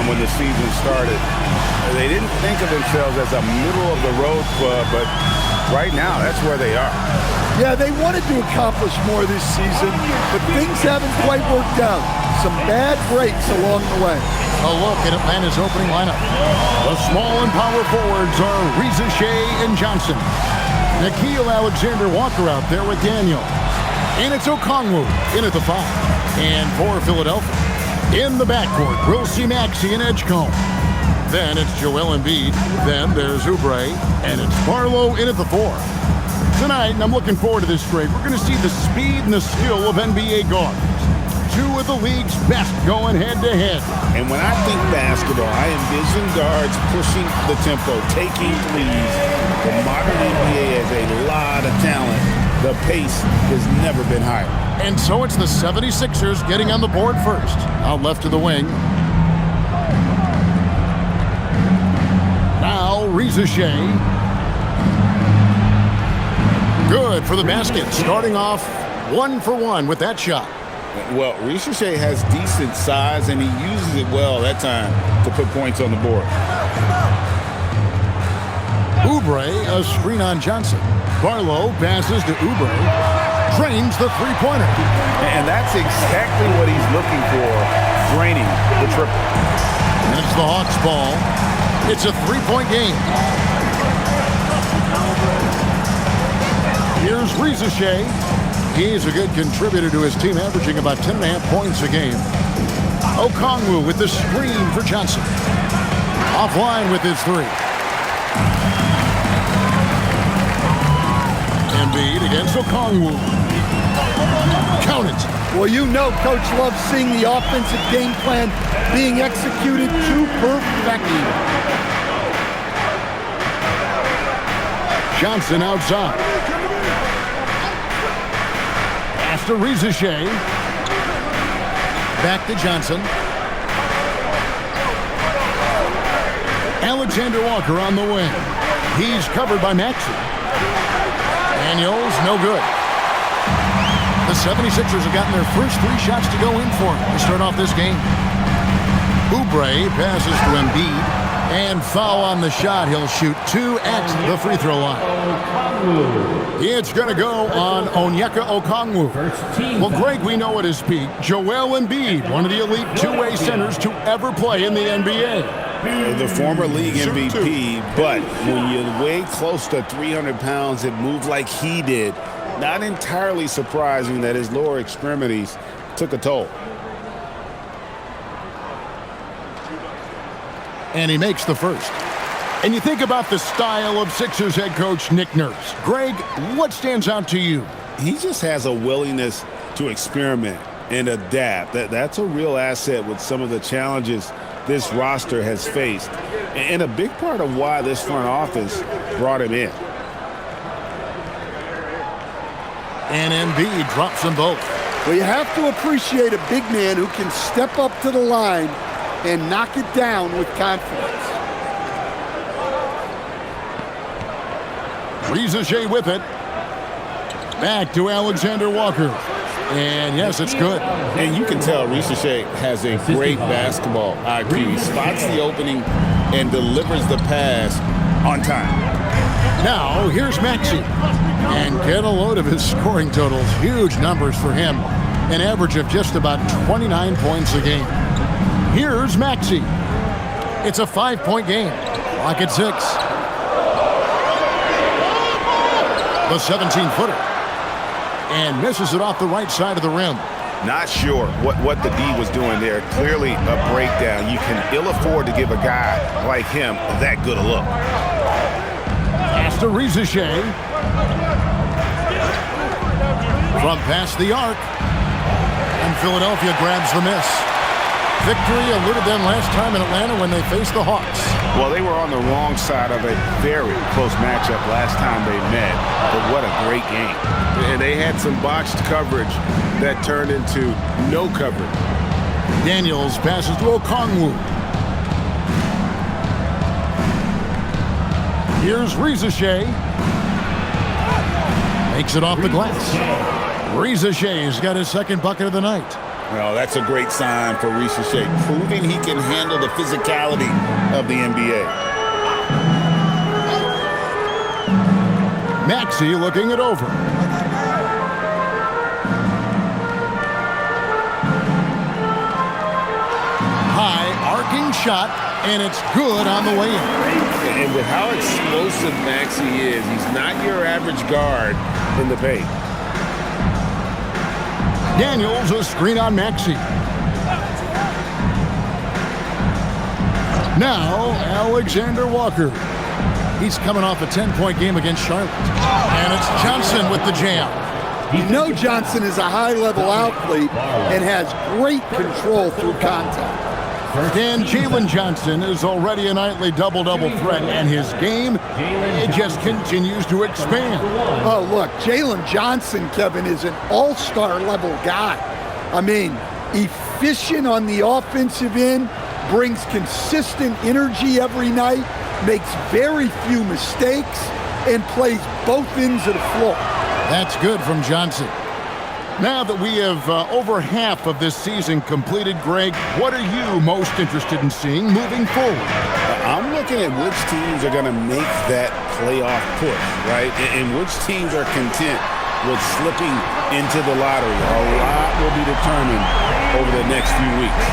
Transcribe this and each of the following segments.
when the season started. They didn't think of themselves as a middle-of-the-road club, but right now, that's where they are. Yeah, they wanted to accomplish more this season, but things haven't quite worked out. Some bad breaks along the way. A look at Atlanta's opening lineup. The small and power forwards are Reza Shea and Johnson. Nickeil Alexander-Walker out there with Daniel. And it's Okongwu in at the 5. And for Philadelphia, in the backcourt, we'll see Maxey and Edgecombe. Then it's Joel Embiid. Then there's Oubre. And it's Barlow in at the 4. Tonight, and I'm looking forward to this trade, we're going to see the speed and the skill of NBA guards. 2 of the league's best going head-to-head. And when I think basketball, I envision guards pushing the tempo, taking threes. The modern NBA has a lot of talent. The pace has never been higher. And so it's the 76ers getting on the board first. Out left to the wing. Now, Reza Shea. Good for the basket. Starting off 1 for 1 with that shot. Well, Reza Shea has decent size, and he uses it well that time to put points on the board. Oubre, a screen on Johnson. Barlow passes to Oubre. Drains the three-pointer. And that's exactly what he's looking for, draining the triple. And it's the Hawks' ball. It's a 3-point game. Here's Reza Shea. He's a good contributor to his team, averaging about 10.5 points a game. Okongwu with the screen for Johnson. Offline with his 3. Embiid against Okongwu. Count it. Well, you know Coach loves seeing the offensive game plan being executed to perfection. Johnson outside. Pass to Reza Shea. Back to Johnson. Alexander Walker on the wing. He's covered by Maxey. Daniels, no good. The 76ers have gotten their first 3 shots to go in for him to start off this game. Oubre passes to Embiid. And foul on the shot. He'll shoot 2 at the free throw line. It's going to go on Onyeka Okongwu. Well, Greg, we know at his peak, Joel Embiid, one of the elite two-way centers to ever play in the NBA. The former league MVP, but when you weigh close to 300 pounds and move like he did, not entirely surprising that his lower extremities took a toll. And he makes the first. And you think about the style of Sixers head coach Nick Nurse. Greg, what stands out to you? He just has a willingness to experiment and adapt. That's a real asset with some of the challenges this roster has faced. And a big part of why this front office brought him in. And Embiid drops them both. Well, you have to appreciate a big man who can step up to the line and knock it down with confidence. Reza Shea with it. Back to Alexander Walker. And yes, it's good. And you can tell Reza Shea has a great basketball IQ. He spots the opening and delivers the pass on time. Now, here's Maxey. And get a load of his scoring totals. Huge numbers for him. An average of just about 29 points a game. Here's Maxey. It's a 5-point game. Clock at 6. The 17-footer. And misses it off the right side of the rim. Not sure what the D was doing there. Clearly a breakdown. You can ill afford to give a guy like him that good a look. Pass to Reza Shea. From past the arc. And Philadelphia grabs the miss. Victory eluded them last time in Atlanta when they faced the Hawks. Well, they were on the wrong side of a very close matchup last time they met. But what a great game. And they had some botched coverage that turned into no coverage. Daniels passes to Okongwu. Here's Reza Shea. Makes it off the glass. Reza Shea's got his second bucket of the night. Well, that's a great sign for Risacher, proving he can handle the physicality of the NBA. Maxey looking it over. High arcing shot, and it's good on the way in. And with how explosive Maxey is, he's not your average guard in the paint. Daniels, a screen on Maxey. Now, Alexander Walker. He's coming off a 10-point game against Charlotte. And it's Johnson with the jam. You know Johnson is a high-level athlete and has great control through contact. And Jalen Johnson is already a nightly double-double threat, and his game, it just continues to expand. Oh, look, Jalen Johnson, Kevin, is an all-star level guy. I mean, efficient on the offensive end, brings consistent energy every night, makes very few mistakes, and plays both ends of the floor. That's good from Johnson. Now that we have over half of this season completed, Greg, what are you most interested in seeing moving forward? I'm looking at which teams are going to make that playoff push, right? And which teams are content with slipping into the lottery. A lot will be determined over the next few weeks.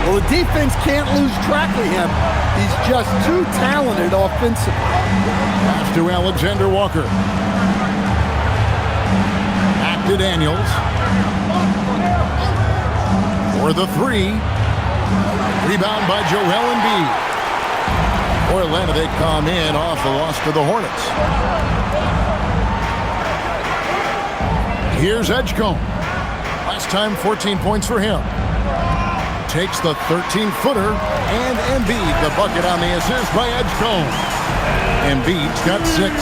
Well, the defense can't lose track of him. He's just too talented offensively. Pass to Alexander Walker. Back to Daniels. For the three. Rebound by Joel Embiid. For Atlanta, they come in off the loss to the Hornets. Here's Edgecombe. Last time, 14 points for him. Takes the 13-footer, and Embiid, the bucket on the assist by Edgecombe. Embiid's got 6.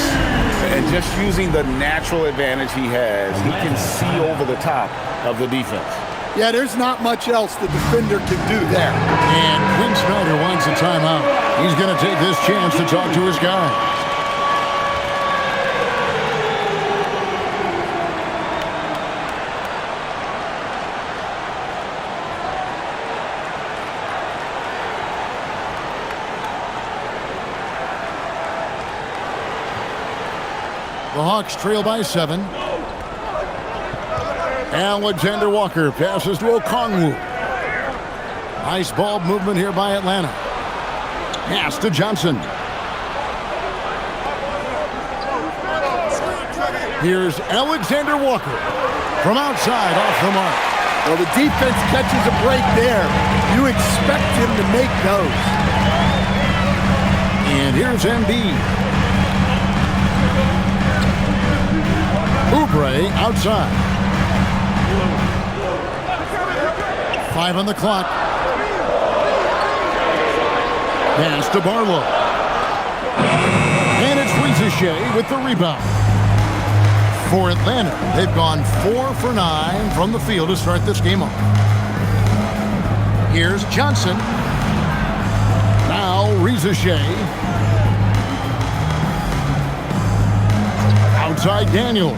And just using the natural advantage he has, he can see over the top of the defense. Yeah, there's not much else the defender can do there. And Quinn Snyder wants a timeout. He's going to take this chance to talk to his guys. The Hawks trail by 7. Alexander Walker passes to Okongwu. Nice ball movement here by Atlanta. Pass to Johnson. Here's Alexander Walker from outside off the mark. Well, the defense catches a break there. You expect him to make those. And here's Embiid. Oubre outside. 5 on the clock. Pass to Barlow. And it's Risacher with the rebound. For Atlanta, they've gone 4 for 9 from the field to start this game off. Here's Johnson. Now Risacher. Outside Daniels.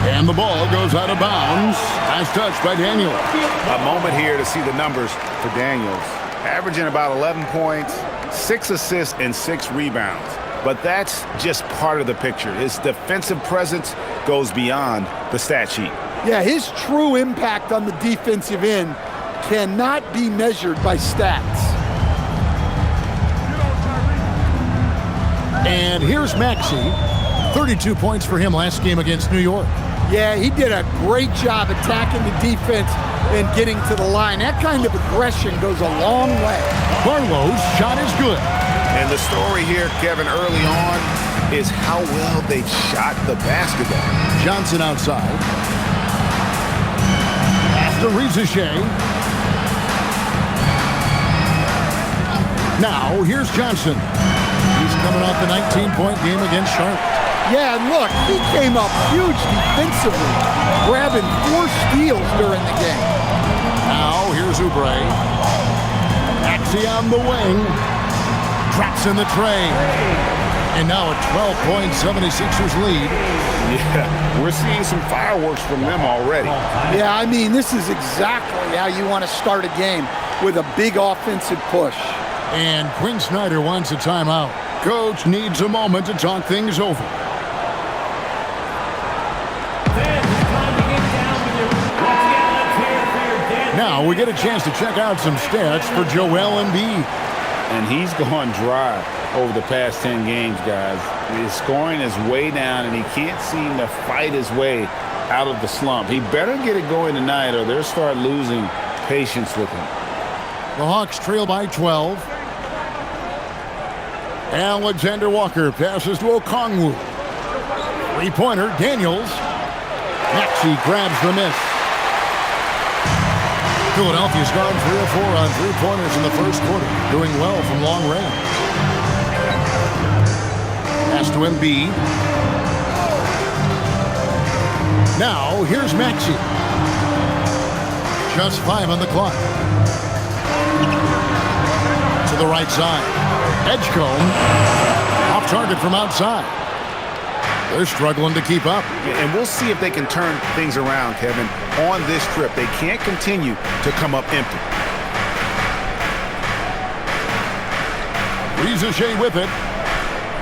And the ball goes out of bounds. Nice touch by Daniels. A moment here to see the numbers for Daniels. Averaging about 11 points, 6 assists, and 6 rebounds. But that's just part of the picture. His defensive presence goes beyond the stat sheet. Yeah, his true impact on the defensive end cannot be measured by stats. And here's Maxey. 32 points for him last game against New York. Yeah, he did a great job attacking the defense and getting to the line. That kind of aggression goes a long way. Barlow's shot is good. And the story here, Kevin, early on is how well they shot the basketball. Johnson outside. After Risacher. Now, here's Johnson. He's coming off the 19-point game against Charlotte. Yeah, and look, he came up huge defensively, grabbing 4 steals during the game. Now, here's Oubre. Maxey on the wing. Drops in the tray. And now a 12-point 76ers lead. Yeah, we're seeing some fireworks from them already. Yeah, I mean, this is exactly how you want to start a game, with a big offensive push. And Quinn Snyder wants a timeout. Coach needs a moment to talk things over. Now we get a chance to check out some stats for Joel Embiid. And he's gone dry over the past 10 games, guys. His scoring is way down, and he can't seem to fight his way out of the slump. He better get it going tonight, or they'll start losing patience with him. The Hawks trail by 12. Alexander Walker passes to Okongwu. Three-pointer, Daniels. Maxey grabs the miss. Philadelphia's gone 3 of 4 on three-pointers in the first quarter, doing well from long range. Pass to Embiid. Now, here's Maxey. Just 5 on the clock. To the right side. Edgecombe. Off target from outside. They're struggling to keep up. And we'll see if they can turn things around, Kevin, on this trip. They can't continue to come up empty. Rizachet with it.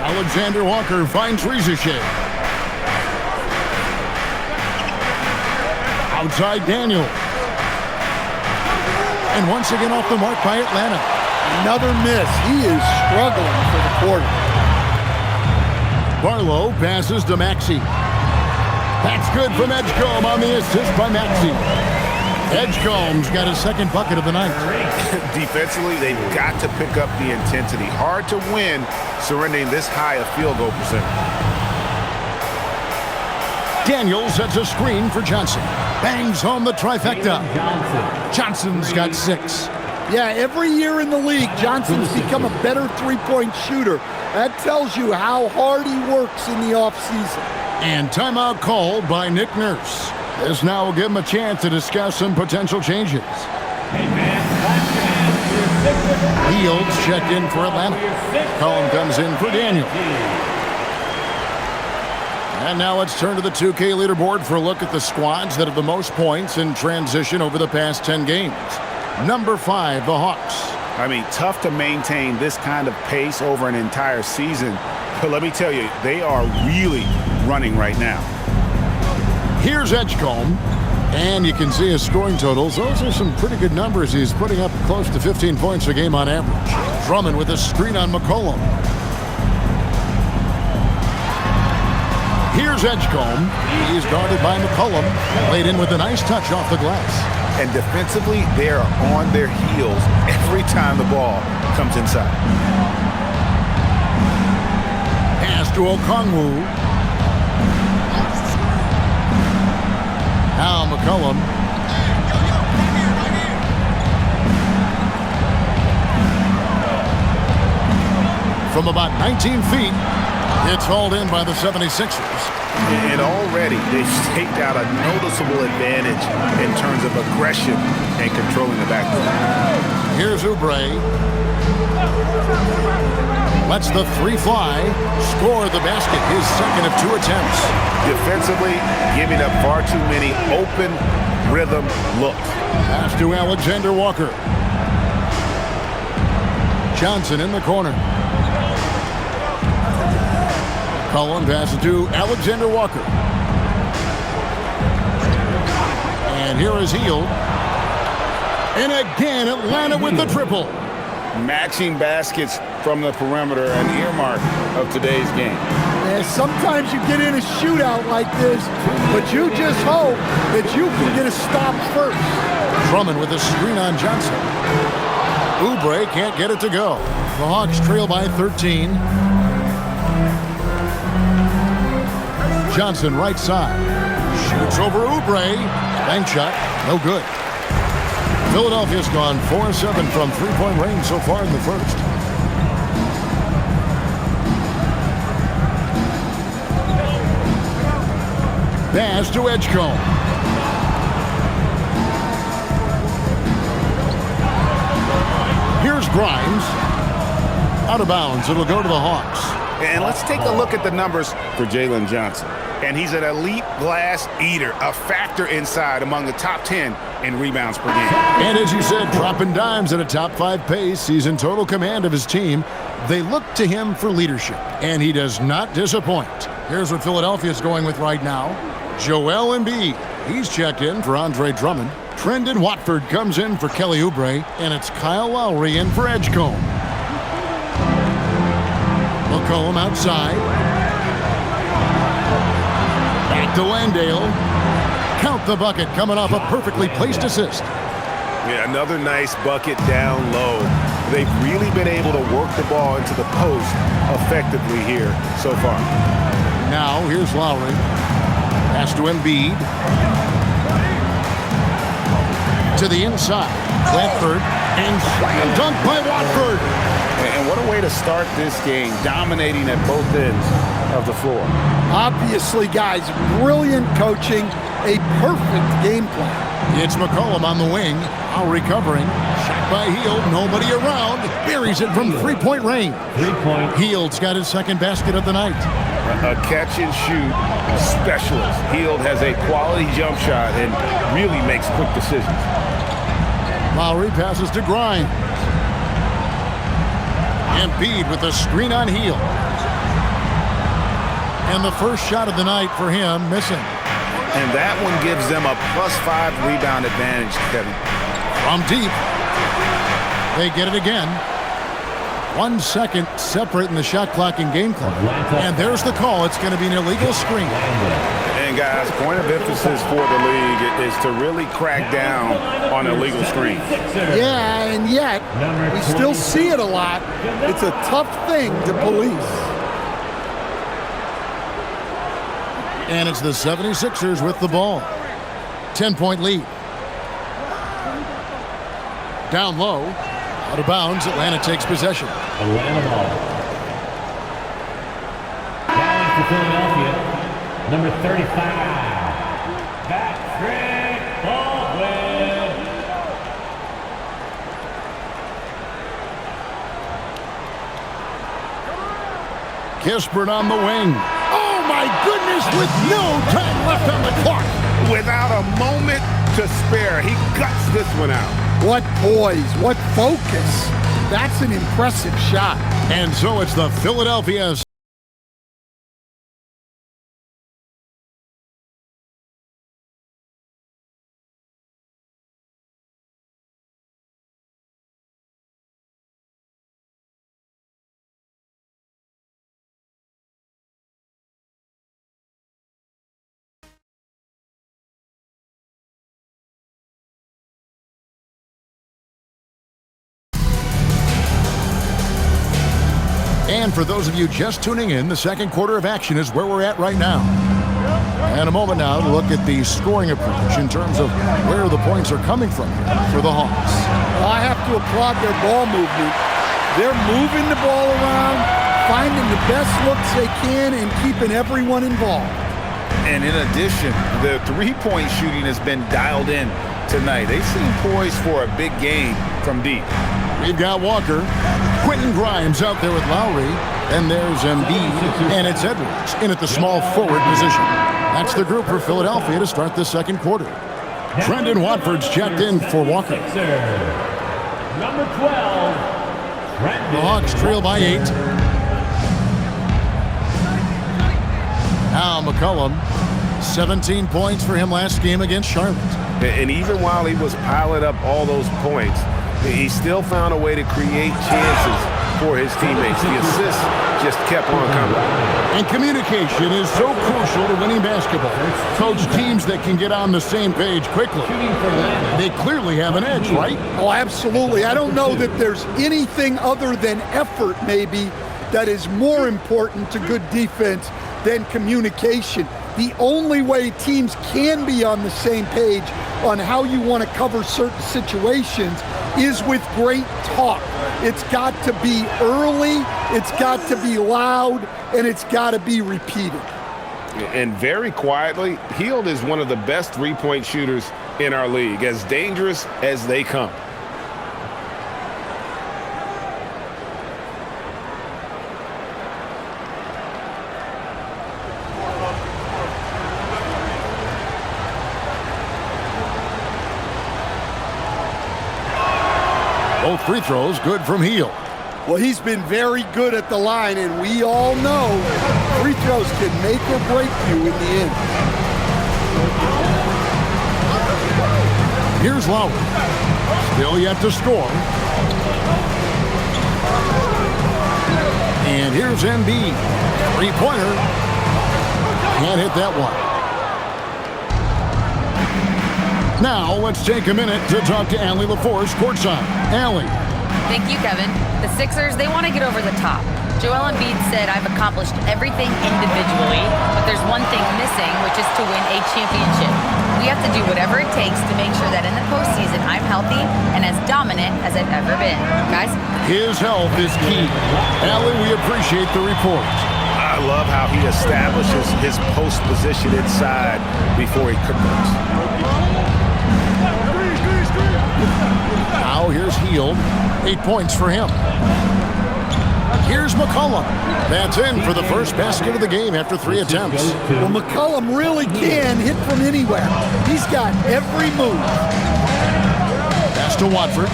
Alexander Walker finds Rizachet. Outside Daniel. And once again off the mark by Atlanta. Another miss. He is struggling for the quarter. Barlow passes to Maxey. That's good from Edgecombe on the assist by Maxey. Edgecombe's got his second bucket of the night. Defensively, they've got to pick up the intensity. Hard to win surrendering this high a field goal percentage. Daniel sets a screen for Johnson. Bangs home the trifecta. Johnson's got 6. Yeah, every year in the league, Johnson's become a better three-point shooter. That tells you how hard he works in the offseason. And timeout called by Nick Nurse. This now will give him a chance to discuss some potential changes. Fields checked in for Atlanta. Collin comes in for Daniel. And now let's turn to the 2K leaderboard for a look at the squads that have the most points in transition over the past 10 games. Number 5, the Hawks. I mean, tough to maintain this kind of pace over an entire season. But let me tell you, they are really running right now. Here's Edgecombe. And you can see his scoring totals. Those are some pretty good numbers. He's putting up close to 15 points a game on average. Drummond with a screen on McCollum. Here's Edgecombe. He's guarded by McCollum. Laid in with a nice touch off the glass. And defensively, they are on their heels every time the ball comes inside. Pass to Okongwu. Now McCollum. From about 19 feet, it's hauled in by the 76ers. And already they've staked out a noticeable advantage in terms of aggression and controlling the backcourt. Here's Oubre. Lets the 3 fly. Score the basket. His second of 2 attempts. Defensively, giving up far too many open rhythm looks. Pass to Alexander Walker. Johnson in the corner. Collin passes to Alexander Walker. And here is Hield. And again, Atlanta with the triple. Matching baskets from the perimeter, an earmark of today's game. And sometimes you get in a shootout like this, but you just hope that you can get a stop first. Drummond with a screen on Johnson. Oubre can't get it to go. The Hawks trail by 13. Johnson right side. Shoots over Oubre. Bank shot. No good. Philadelphia's gone 4-7 from three-point range so far in the first. Pass to Edgecombe. Here's Grimes. Out of bounds. It'll go to the Hawks. And let's take a look at the numbers for Jalen Johnson. And he's an elite glass eater, a factor inside among the top 10 in rebounds per game. And as you said, dropping dimes at a top 5 pace. He's in total command of his team. They look to him for leadership, and he does not disappoint. Here's what Philadelphia is going with right now. Joel Embiid. He's checked in for Andre Drummond. Trendon Watford comes in for Kelly Oubre, and it's Kyle Lowry in for Edgecombe. McCollum outside. Back to Landale. Count the bucket, coming off a perfectly placed assist. Yeah, another nice bucket down low. They've really been able to work the ball into the post effectively here so far. Now, here's Lowry. Pass to Embiid. To the inside. Watford. And slam dunk by Watford. And what a way to start this game, dominating at both ends of the floor. Obviously, guys, brilliant coaching, a perfect game plan. It's McCollum on the wing. Lowry covering. Shot by Hield. Nobody around. Buries it from three-point range. 3-point. Hield's got his second basket of the night. A catch-and-shoot specialist. Hield has a quality jump shot and really makes quick decisions. Lowry passes to Grimes. Embiid with a screen on Hield. And the first shot of the night for him, missing. And that one gives them a +5 rebound advantage, Kevin. From deep. They get it again. 1 second separating the shot clock and game clock. And there's the call. It's going to be an illegal screen. And guys, point of emphasis for the league is to really crack down on illegal screens. Yeah, and yet we still see it a lot. It's a tough thing to police. And it's the 76ers with the ball. 10-point lead. Down low. Out of bounds. Atlanta takes possession. Atlanta ball. Down for Philadelphia, number 35. Patrick Baldwin. Kispert on the wing. Oh my goodness, with no time left on the clock. Without a moment to spare, he guts this one out. What poise, what focus. That's an impressive shot. And so it's the Philadelphia And for those of you just tuning in, the second quarter of action is where we're at right now. And a moment now to look at the scoring approach in terms of where the points are coming from here for the Hawks. Well, I have to applaud their ball movement. They're moving the ball around, finding the best looks they can, and keeping everyone involved. And in addition, the three-point shooting has been dialed in tonight. They seem poised for a big game from deep. We've got Walker. Quentin Grimes out there with Lowry. Then there's Embiid, and it's Edwards in at the small forward position. That's the group for Philadelphia to start the second quarter. Trendon Watford's checked in for Walker. Number 12. The Hawks trail by 8. Now McCollum, 17 points for him last game against Charlotte. And even while he was piling up all those points, he still found a way to create chances for his teammates. The assists just kept on coming. And communication is so crucial to winning basketball. Coach, teams that can get on the same page quickly, they clearly have an edge, right? Oh, absolutely. I don't know that there's anything other than effort, maybe, that is more important to good defense than communication. The only way teams can be on the same page on how you want to cover certain situations is with great talk. It's got to be early, it's got to be loud, and it's got to be repeated. And very quietly, Hield is one of the best three-point shooters in our league, as dangerous as they come. free throws good from Hield. Well, he's been very good at the line, and we all know free throws can make or break you in the end. Here's Lowry. Still yet to score. And here's Embiid. Three-pointer. Can't hit that one. Now, let's take a minute to talk to Allie LaForce courtside. Allie. Thank you, Kevin. The Sixers, they want to get over the top. Joel Embiid said, "I've accomplished everything individually, but there's one thing missing, which is to win a championship. We have to do whatever it takes to make sure that in the postseason I'm healthy and as dominant as I've ever been." Guys? His health is key. Allie, we appreciate the report. I love how he establishes his post position inside before he cooks. Now here's Hield. 8 points for him. Here's McCollum. That's in for the first basket of the game after 3 attempts. Well, McCollum really can hit from anywhere. He's got every move. Pass to Watford.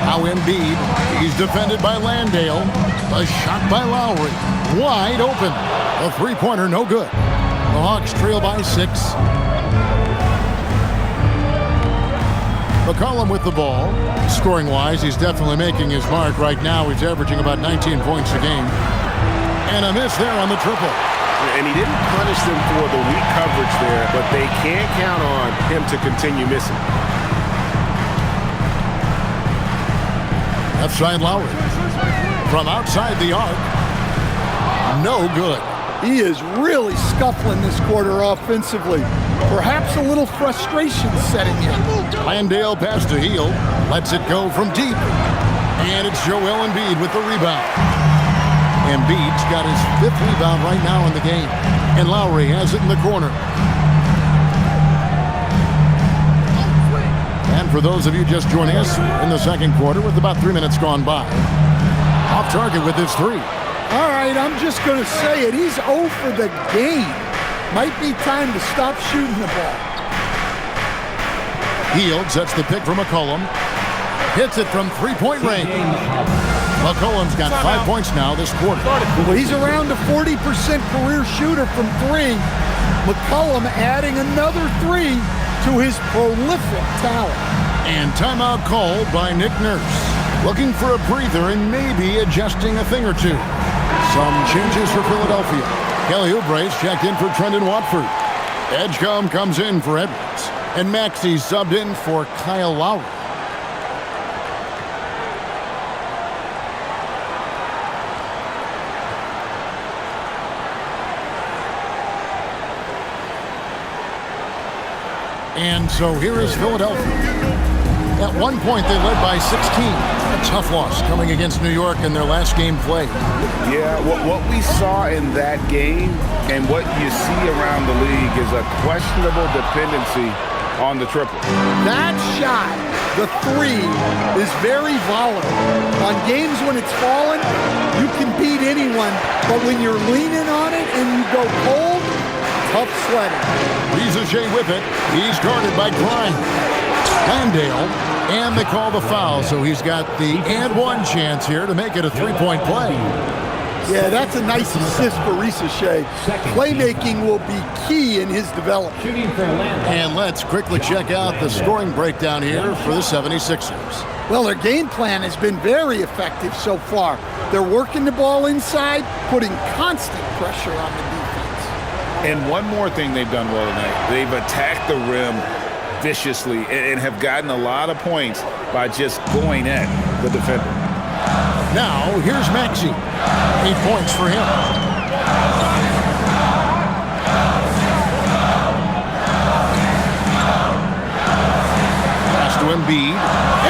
Now Embiid. He's defended by Landale. A shot by Lowry. Wide open. A three-pointer, no good. The Hawks trail by 6. McCollum with the ball. Scoring-wise, he's definitely making his mark right now. He's averaging about 19 points a game. And a miss there on the triple. And he didn't punish them for the weak coverage there, but they can't count on him to continue missing. Left side Lowry. From outside the arc. No good. He is really scuffling this quarter offensively. Perhaps a little frustration setting in. Landale pass to Hield. Lets it go from deep. And it's Joel Embiid with the rebound. Embiid's got his 5th rebound right now in the game. And Lowry has it in the corner. And for those of you just joining us in the second quarter with about 3 minutes gone by. Off target with his 3. All right, I'm just going to say it. He's 0 for the game. Might be time to stop shooting the ball. Hield sets the pick for McCollum. Hits it from three-point range. McCollum's got 5 points now this quarter. Well, he's around a 40% career shooter from 3. McCollum adding another 3 to his prolific talent. And timeout called by Nick Nurse. Looking for a breather and maybe adjusting a thing or two. Some changes for Philadelphia. Kelly Oubre's checked in for Trendon Watford. Edgecombe comes in for Edwards. And Maxey subbed in for Kyle Lowry. And so here is Philadelphia. At one point, they led by 16. A tough loss coming against New York in their last game played. Yeah, what we saw in that game and what you see around the league is a questionable dependency on the triple. That shot, the 3, is very volatile. On games when it's falling, you can beat anyone, but when you're leaning on it and you go cold, tough sledding. Riza with it. He's guarded by Grimes. Landale, and they call the foul, so he's got the and one chance here to make it a three-point play. Yeah, that's a nice assist for Riza. Playmaking will be key in his development. And let's quickly check out the scoring breakdown here for the 76ers. Well, their game plan has been very effective so far. They're working the ball inside, putting constant pressure on the defense. And one more thing they've done well tonight. They've attacked the rim viciously and have gotten a lot of points by just going at the defender. Now, here's Maxey. 8 points for him. Pass to Embiid.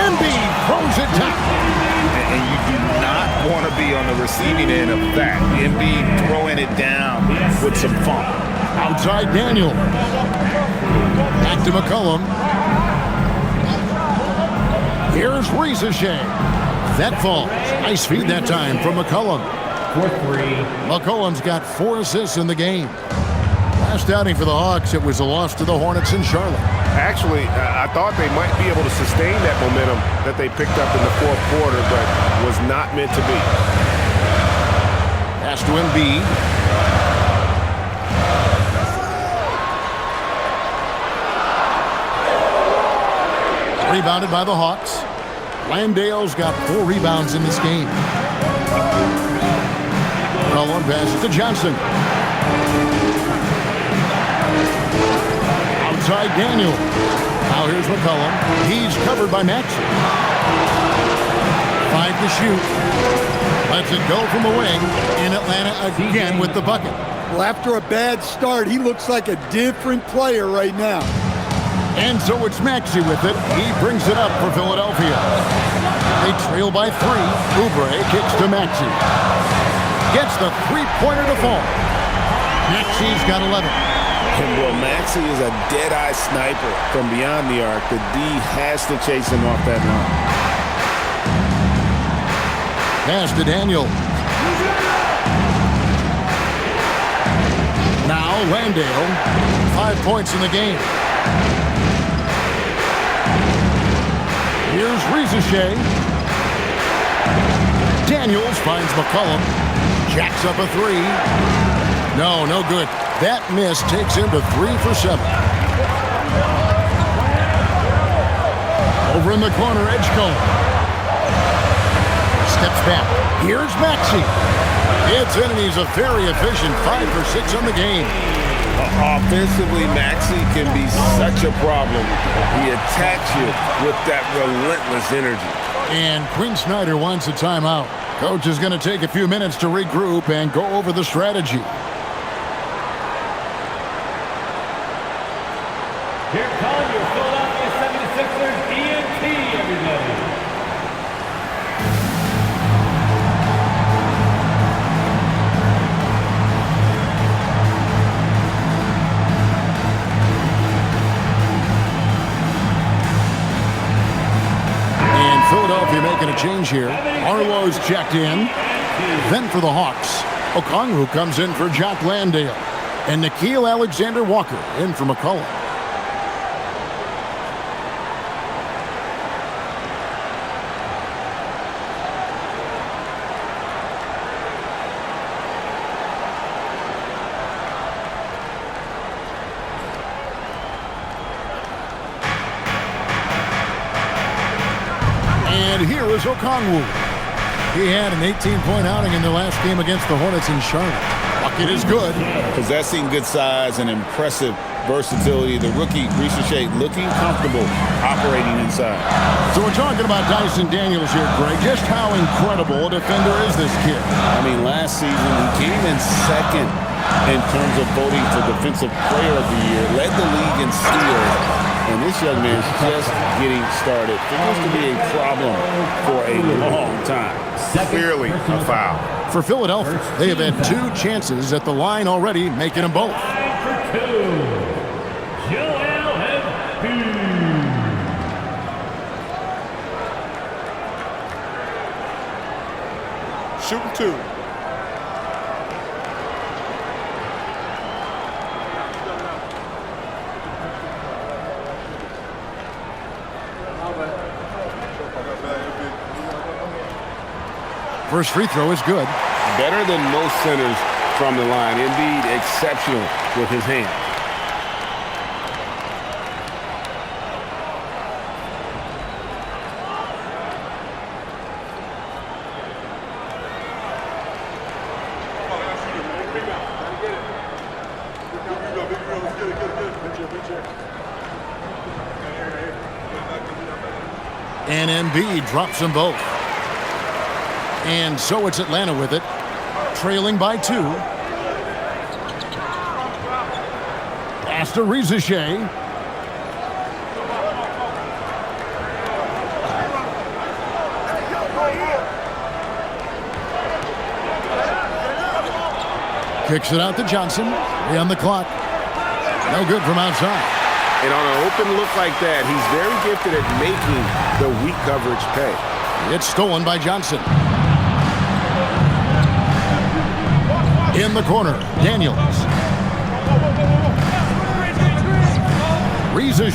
Embiid throws it down. And you do not want to be on the receiving end of that. Embiid throwing it down with some funk. Outside Daniel. Back to McCollum. Here's Riza. That falls. Nice feed that time from McCollum. For 3. McCollum's got 4 assists in the game. Last outing for the Hawks, it was a loss to the Hornets in Charlotte. Actually, I thought they might be able to sustain that momentum that they picked up in the fourth quarter, but was not meant to be. Pass to Embiid. Rebounded by the Hawks. Landale's got 4 rebounds in this game. McCollum passes to Johnson. Outside Daniel. Now here's McCollum. He's covered by Maxey. 5 to shoot. Lets it go from the wing. In Atlanta again with the bucket. Well, after a bad start, he looks like a different player right now. And so it's Maxey with it. He brings it up for Philadelphia. They trail by 3. Oubre kicks to Maxey. Gets the three-pointer to fall. Maxey's got 11. And well, Maxey is a dead-eye sniper from beyond the arc. The D has to chase him off that line. Pass to Daniel. Now Landale. 5 points in the game. Here's Rizachet. Daniels finds McCollum. Jacks up a 3. No good. That miss takes him to 3 for 7. Over in the corner, Edgecombe. Steps back. Here's Maxey. It's in, and he's a very efficient 5 for 6 on the game. Offensively, Maxey can be such a problem. He attacks you with that relentless energy. And Quinn Snyder wants a timeout. Coach is going to take a few minutes to regroup and go over the strategy. Here come your Philadelphia 76ers ENT, everybody. Philadelphia making a change here. Arlo's checked in. Then for the Hawks, Okongwu comes in for Jock Landale. And Nickeil Alexander-Walker in for McCollum. And here is Okongwu. He had an 18-point outing in the last game against the Hornets in Charlotte. Bucket is good. Possessing good size and impressive versatility. The rookie, Rizachet, looking comfortable operating inside. So we're talking about Dyson Daniels here, Greg. Just how incredible a defender is this kid? I mean, last season he came in second in terms of voting for Defensive Player of the Year. Led the league in steals. And this young man's just getting started. Figures to be a problem for a long time. Clearly a foul. For Philadelphia, they have had 2 chances at the line already, making them both. For 2, Joel Embiid. Shooting 2. First free throw is good. Better than most centers from the line. Embiid exceptional with his hands. And Embiid drops them both. And so it's Atlanta with it, trailing by 2. Pass to Rizachet. Kicks it out to Johnson. 3 on the clock. No good from outside. And on an open look like that, he's very gifted at making the weak coverage pay. It's stolen by Johnson. In the corner, Daniels.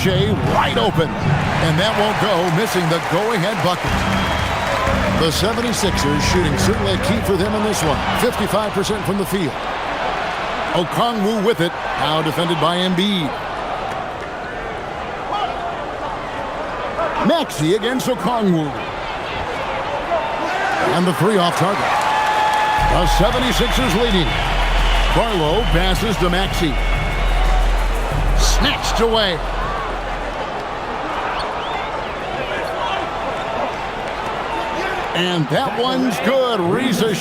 Shea wide open, and that won't go, missing the go-ahead bucket. The 76ers shooting certainly a key for them in this one. 55% from the field. Okongwu with it, now defended by Embiid. Maxey against Okongwu. And the three off target. The 76ers leading. Barlow passes to Maxey. Snatched away. And that one's good. Reza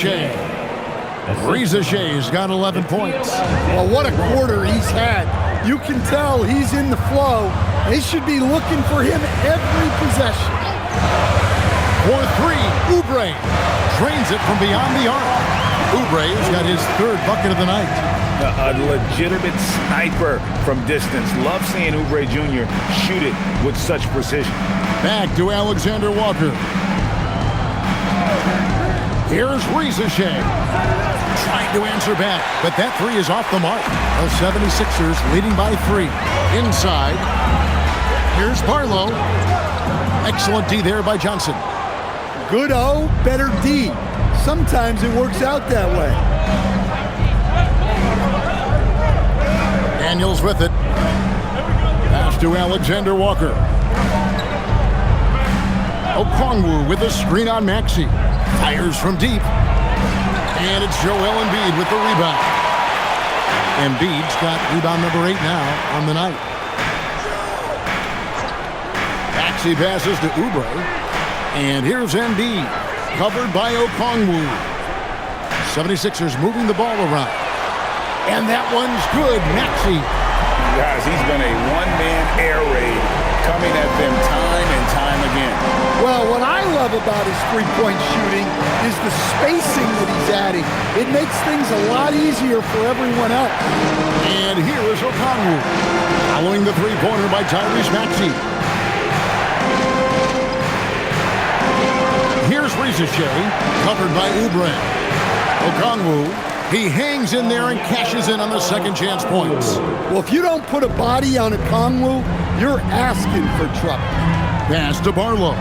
Shea's got 11 points. Well, what a quarter he's had. You can tell he's in the flow. They should be looking for him every possession. For three, Oubre drains it from beyond the arc. Oubre's got his third bucket of the night. A legitimate sniper from distance. Love seeing Oubre Jr. shoot it with such precision. Back to Alexander Walker. Here's Reza Shea. Trying to answer back, but that three is off the mark. The 76ers leading by 3. Inside. Here's Barlow. Excellent D there by Johnson. Good O, better D. Sometimes it works out that way. Daniels with it. Pass to Alexander Walker. Okongwu with a screen on Maxey. Fires from deep. And it's Joel Embiid with the rebound. Embiid's got rebound number 8 now on the night. Maxey passes to Oubre. And here's Embiid. Covered by Okongwu. 76ers moving the ball around. And that one's good. Maxey. Guys, he's been a one-man air raid coming at them time and time again. Well, what I love about his three-point shooting is the spacing that he's adding. It makes things a lot easier for everyone else. And here is Okongwu. Following the three-pointer by Tyrese Maxey. Here's Reza Shea, covered by Oubre. Okongwu, he hangs in there and cashes in on the second chance points. Well, if you don't put a body on Okongwu, you're asking for trouble. Pass to Barlow.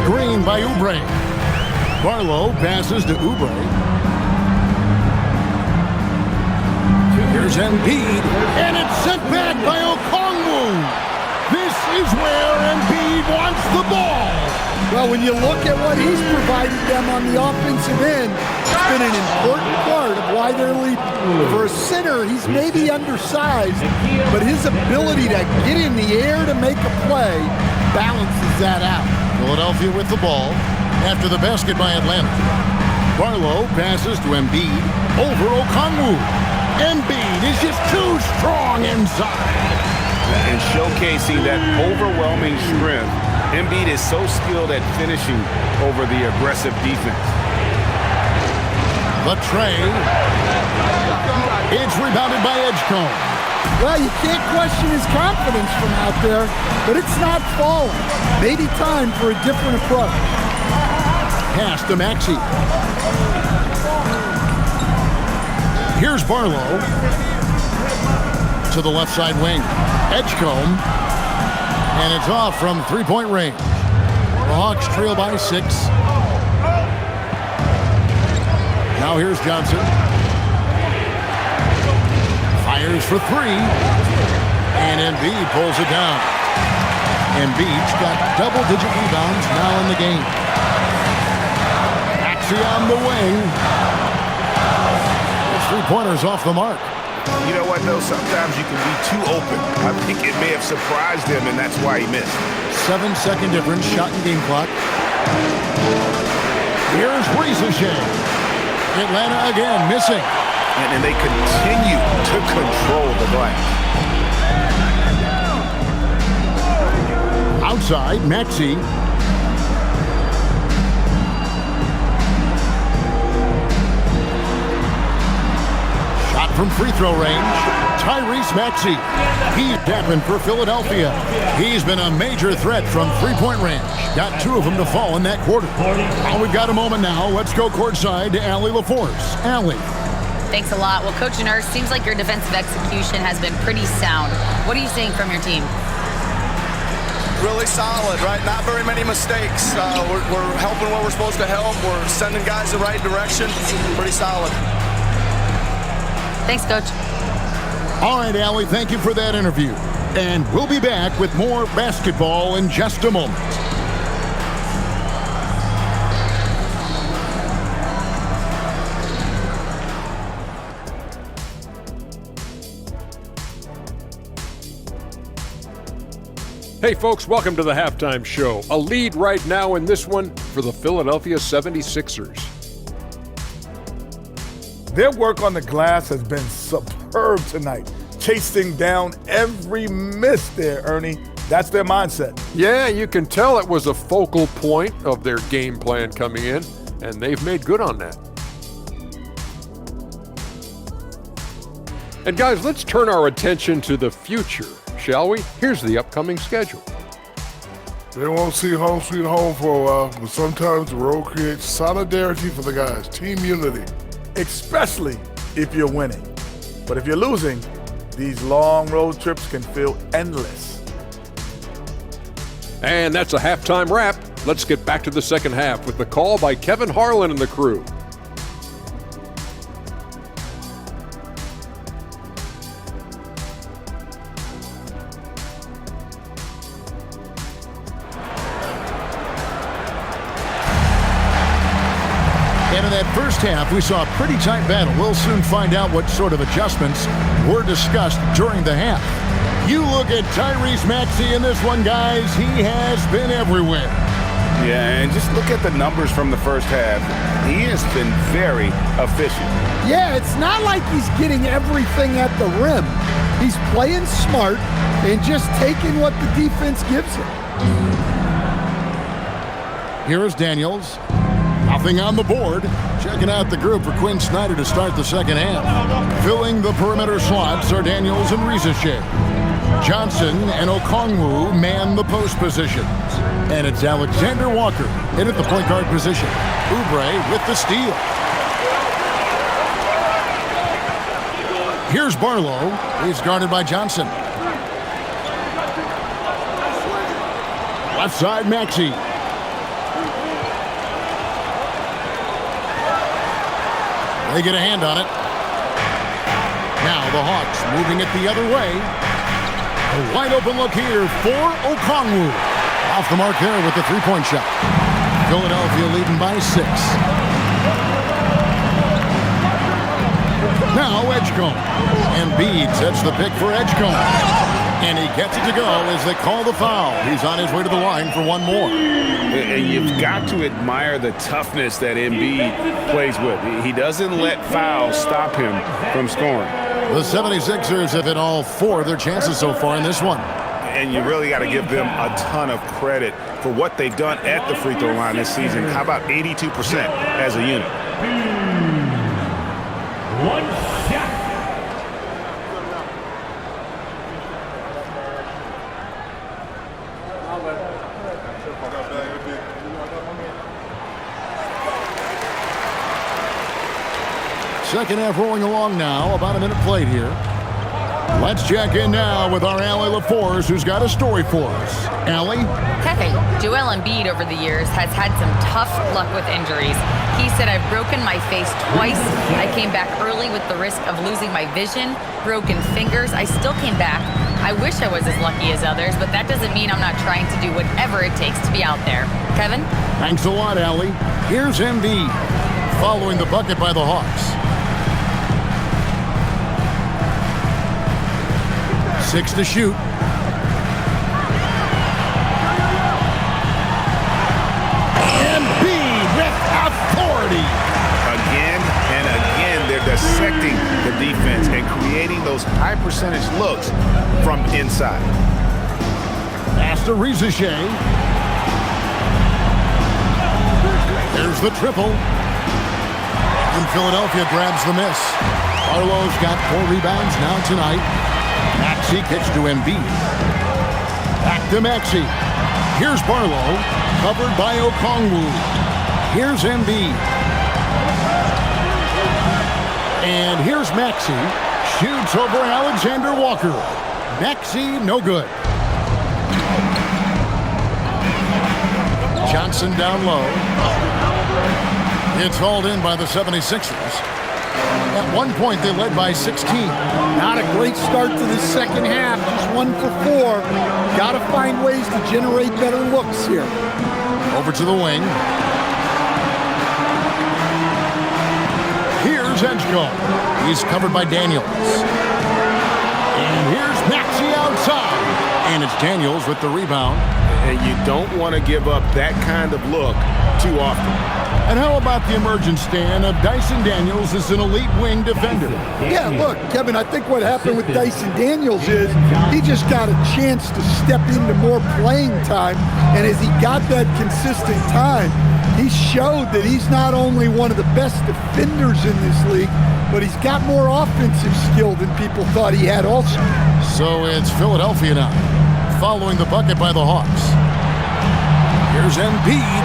Screen by Oubre. Barlow passes to Oubre. Here's Embiid, and it's sent back by Okongwu. This is where Embiid wants the ball. Well, when you look at what he's provided them on the offensive end, it's been an important part of why they're leading. For a center, he's maybe undersized, but his ability to get in the air to make a play balances that out. Philadelphia with the ball after the basket by Atlanta. Barlow passes to Embiid over Okongwu. Embiid is just too strong inside. And showcasing that overwhelming strength, Embiid is so skilled at finishing over the aggressive defense. The tray. It's rebounded by Edgecombe. Well, you can't question his confidence from out there, but it's not falling. Maybe time for a different approach. Pass to Maxey. Here's Barlow. To the left side wing. Edgecombe. And it's off from three-point range. The Hawks trail by 6. Now here's Johnson. Fires for 3. And Embiid pulls it down. Embiid's got double-digit rebounds now in the game. Maxey on the wing. His three-pointer's off the mark. You know what, though? Sometimes you can be too open. I think it may have surprised him, and that's why he missed. 7-second difference, shot and game clock. Here's Reza Shea. Atlanta again, missing. And they continue to control the glass. Outside, Maxey. Shot from free throw range. Tyrese Maxey. He's tapping for Philadelphia. He's been a major threat from three-point range. Got 2 of them to fall in that quarter. Well, we've got a moment now. Let's go courtside to Allie LaForce. Allie. Thanks a lot. Well, Coach Nurse, seems like your defensive execution has been pretty sound. What are you seeing from your team? Really solid, right? Not very many mistakes. We're helping where we're supposed to help. We're sending guys the right direction. Pretty solid. Thanks, Coach. All right, Allie, thank you for that interview. And we'll be back with more basketball in just a moment. Hey folks, welcome to the Halftime Show. A lead right now in this one for the Philadelphia 76ers. Their work on the glass has been superb tonight, chasing down every miss there, Ernie. That's their mindset. Yeah, you can tell it was a focal point of their game plan coming in, and they've made good on that. And guys, let's turn our attention to the future, shall we? Here's the upcoming schedule. They won't see home sweet home for a while, but sometimes the road creates solidarity for the guys, team unity. Especially if you're winning. But if you're losing, these long road trips can feel endless. And that's a halftime wrap. Let's get back to the second half with the call by Kevin Harlan and the crew. And in that first half, we saw a pretty tight battle. We'll soon find out what sort of adjustments were discussed during the half. You look at Tyrese Maxey in this one, guys. He has been everywhere. Yeah, and just look at the numbers from the first half. He has been very efficient. Yeah, it's not like he's getting everything at the rim. He's playing smart and just taking what the defense gives him. Here is Daniels. Nothing on the board. Checking out the group for Quinn Snyder to start the second half. Filling the perimeter slots are Daniels and Rizachet. Johnson and Okongwu man the post positions. And it's Alexander Walker in at the point guard position. Oubre with the steal. Here's Barlow. He's guarded by Johnson. Left side, Maxey. They get a hand on it. Now the Hawks moving it the other way. A wide open look here for Okongwu. Off the mark there with the three-point shot. Philadelphia leading by 6. Now Edgecombe. Embiid sets the pick for Edgecombe. And he gets it to go as they call the foul. He's on his way to the line for one more. And you've got to admire the toughness that Embiid plays with. He doesn't let fouls stop him from scoring. The 76ers have hit all 4 of their chances so far in this one. And you really got to give them a ton of credit for what they've done at the free throw line this season. How about 82% as a unit? One shot. Second half rolling along now. About a minute played here. Let's check in now with our Allie LaForce, who's got a story for us. Allie? Hey, Joel Embiid over the years has had some tough luck with injuries. He said, I've broken my face twice. I came back early with the risk of losing my vision, broken fingers. I still came back. I wish I was as lucky as others, but that doesn't mean I'm not trying to do whatever it takes to be out there. Kevin? Thanks a lot, Allie. Here's Embiid following the bucket by the Hawks. 6 to shoot. Embiid with authority. Again and again, they're dissecting the defense and creating those high percentage looks from inside. Pass to Rizachet. There's the triple. And Philadelphia grabs the miss. Barlow's got 4 rebounds now tonight. Maxey kicks to Embiid. Back to Maxey. Here's Barlow, covered by Okongwu. Here's Embiid. And here's Maxey. Shoots over Alexander Walker. Maxey, no good. Johnson down low. It's hauled in by the 76ers. At one point, they led by 16. Not a great start to the second half. Just 1 for 4. Got to find ways to generate better looks here. Over to the wing. Here's Edgecombe. He's covered by Daniels. And here's Maxey outside. And it's Daniels with the rebound. And you don't want to give up that kind of look too often. And how about the emergence, Stan, of Dyson Daniels as an elite wing defender? Yeah, look, Kevin, I think what happened with Dyson Daniels is he just got a chance to step into more playing time. And as he got that consistent time, he showed that he's not only one of the best defenders in this league, but he's got more offensive skill than people thought he had also. So it's Philadelphia now, following the bucket by the Hawks. Here's Embiid.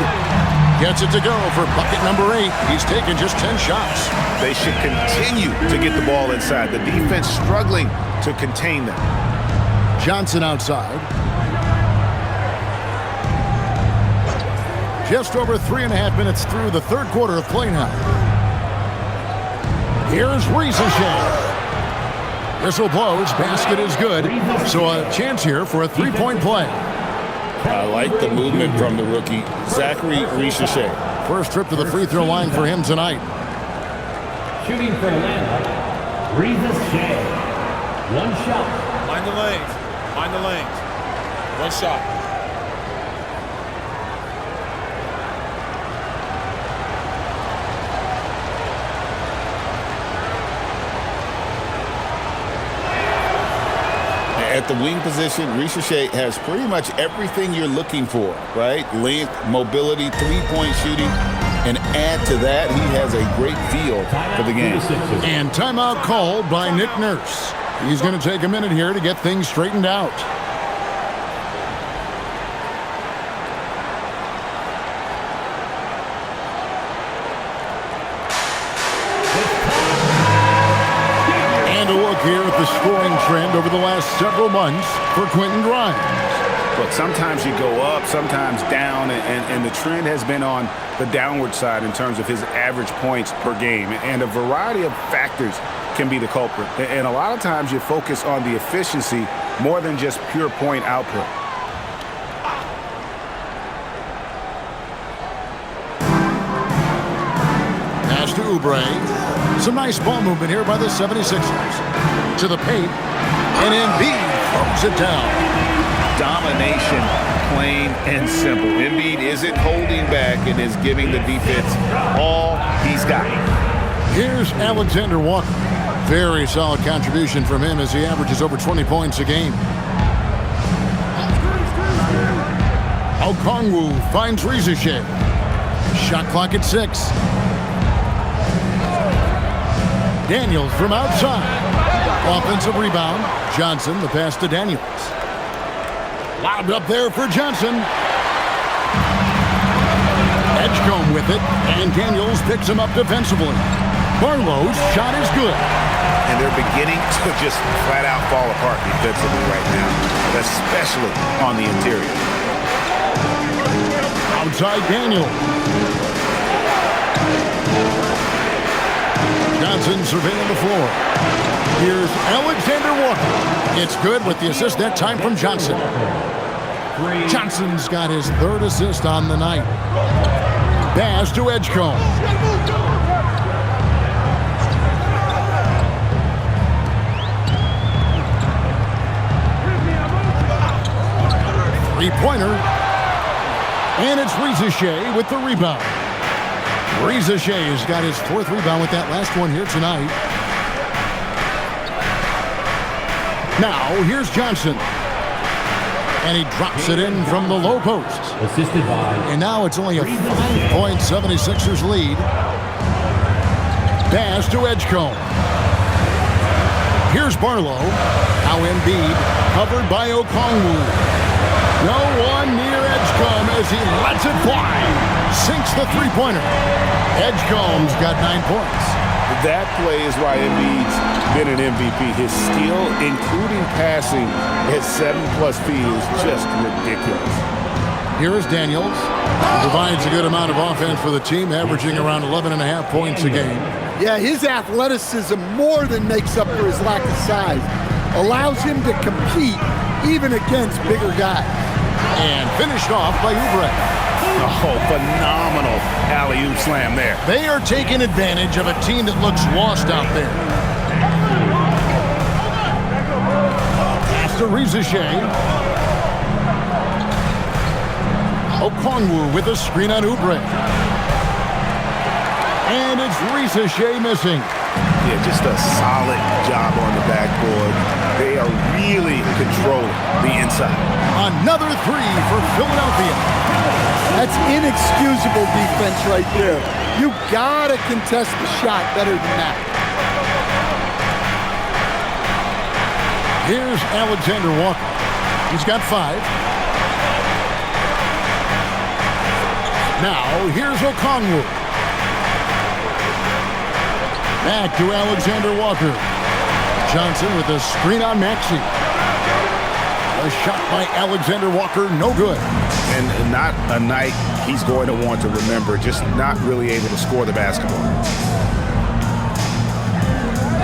Gets it to go for bucket number 8. He's taken just 10 shots. They should continue to get the ball inside. The defense struggling to contain them. Johnson outside. Just over 3.5 minutes through the third quarter of play now. Here's Riesesheim. Whistle blows. Basket is good. So a chance here for a three-point play. I like the movement from the rookie, Zachary Riesesheim. First trip to the free throw line for him tonight. Shooting for Atlanta, Riesesheim. One shot. Find the lanes. Find the lanes. One shot. At the wing position, Riesesheim has pretty much everything you're looking for, right? Length, mobility, three-point shooting, and add to that, he has a great feel for the game. And timeout called by Nick Nurse. He's going to take a minute here to get things straightened out. Here at the scoring trend over the last several months for Quentin Grimes. Look, sometimes you go up, sometimes down, and the trend has been on the downward side in terms of his average points per game. And a variety of factors can be the culprit. And a lot of times you focus on the efficiency more than just pure point output. Pass to Oubre. Some nice ball movement here by the 76ers. To the paint, and Embiid throws it down. Domination, plain and simple. Embiid isn't holding back and is giving the defense all he's got. Here's Alexander Walker. Very solid contribution from him as he averages over 20 points a game. Okongwu finds Riesesheim. Shot clock at 6. Daniels from outside. Offensive rebound. Johnson, the pass to Daniels. Lobbed up there for Johnson. Edgecombe with it, and Daniels picks him up defensively. Barlow's shot is good. And they're beginning to just flat out fall apart defensively right now, especially on the interior. Outside Daniels. Johnson surveying the floor. Here's Alexander Walker. It's good with the assist that time from Johnson. Johnson's got his third assist on the night. Pass to Edgecombe. Three-pointer. And it's Riesesheim with the rebound. Riesesheim's got his 4th rebound with that last one here tonight. Now, here's Johnson. And he drops it in from the low post. Assisted by. And now it's only a 5-point 76ers lead. Pass to Edgecombe. Here's Barlow. Now Embiid, covered by Okongwu. No one near Edgecombe as he lets it fly. Sinks the three-pointer. Edgecombe's got 9 points. That play is why Embiid's been an MVP. His skill, including passing at 7+ feet, is just ridiculous. Here is Daniels. Provides a good amount of offense for the team, averaging around 11.5 points a game. Yeah, his athleticism more than makes up for his lack of size. Allows him to compete even against bigger guys. And finished off by Oubre. Oh, phenomenal alley-oop slam there. They are taking advantage of a team that looks lost out there. Pass to Rizichet. Okongwu with a screen on Oubre. And it's Rizichet missing. Yeah, just a solid job on the backboard. They are really controlling the inside. Another three for Philadelphia. That's inexcusable defense right there. You gotta contest the shot better than that. Here's Alexander Walker. He's got 5. Now, here's Okongwu. Back to Alexander Walker. Johnson with a screen on Maxey. A shot by Alexander Walker, no good. And not a night he's going to want to remember, just not really able to score the basketball.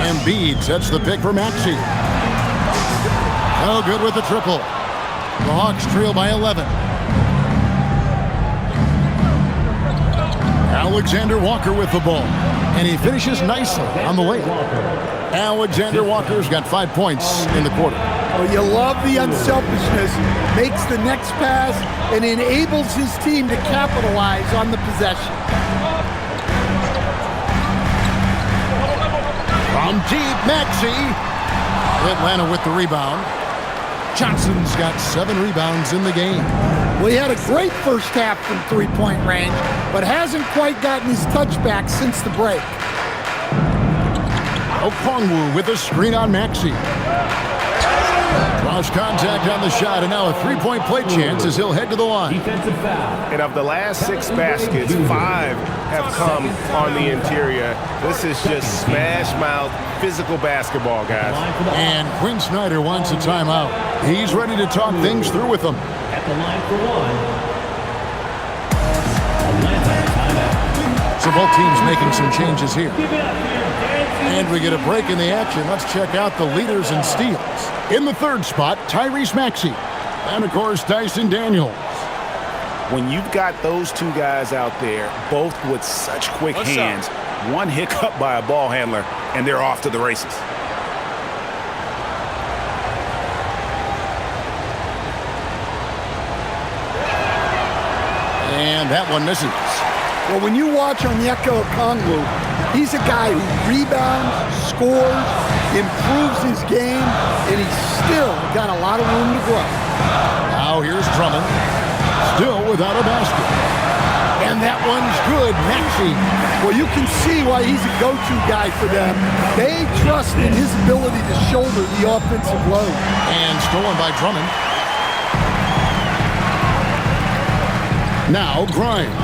Embiid sets the pick for Maxey. No good with the triple. The Hawks trail by 11. Alexander Walker with the ball. And he finishes nicely on the layup. Alexander Walker's got 5 points in the quarter. Well, you love the unselfishness. Makes the next pass and enables his team to capitalize on the possession. From deep, Maxey. Atlanta with the rebound. Johnson's got 7 rebounds in the game. Well, he had a great first half from three-point range, but hasn't quite gotten his touchback since the break. Okongwu with a screen on Maxey. Draws contact on the shot, and now a three-point play chance as he'll head to the line. And of the last 6 baskets, 5 have come on the interior. This is just smash-mouth, physical basketball, guys. And Quinn Snyder wants a timeout. He's ready to talk things through with them. At the line for 1. Atlanta timeout. So both teams making some changes here. And we get a break in the action. Let's check out the leaders in steals. In the 3rd spot, Tyrese Maxey. And, of course, Dyson Daniels. When you've got those 2 guys out there, both with such quick hands, one hiccup by a ball handler, and they're off to the races. And that one misses. Well, when you watch Onyeka Okongwu, he's a guy who rebounds, scores, improves his game, and he's still got a lot of room to grow. Now here's Drummond, still without a basket. And that one's good, Maxey. Well, you can see why he's a go-to guy for them. They trust in his ability to shoulder the offensive load. And stolen by Drummond. Now Grimes.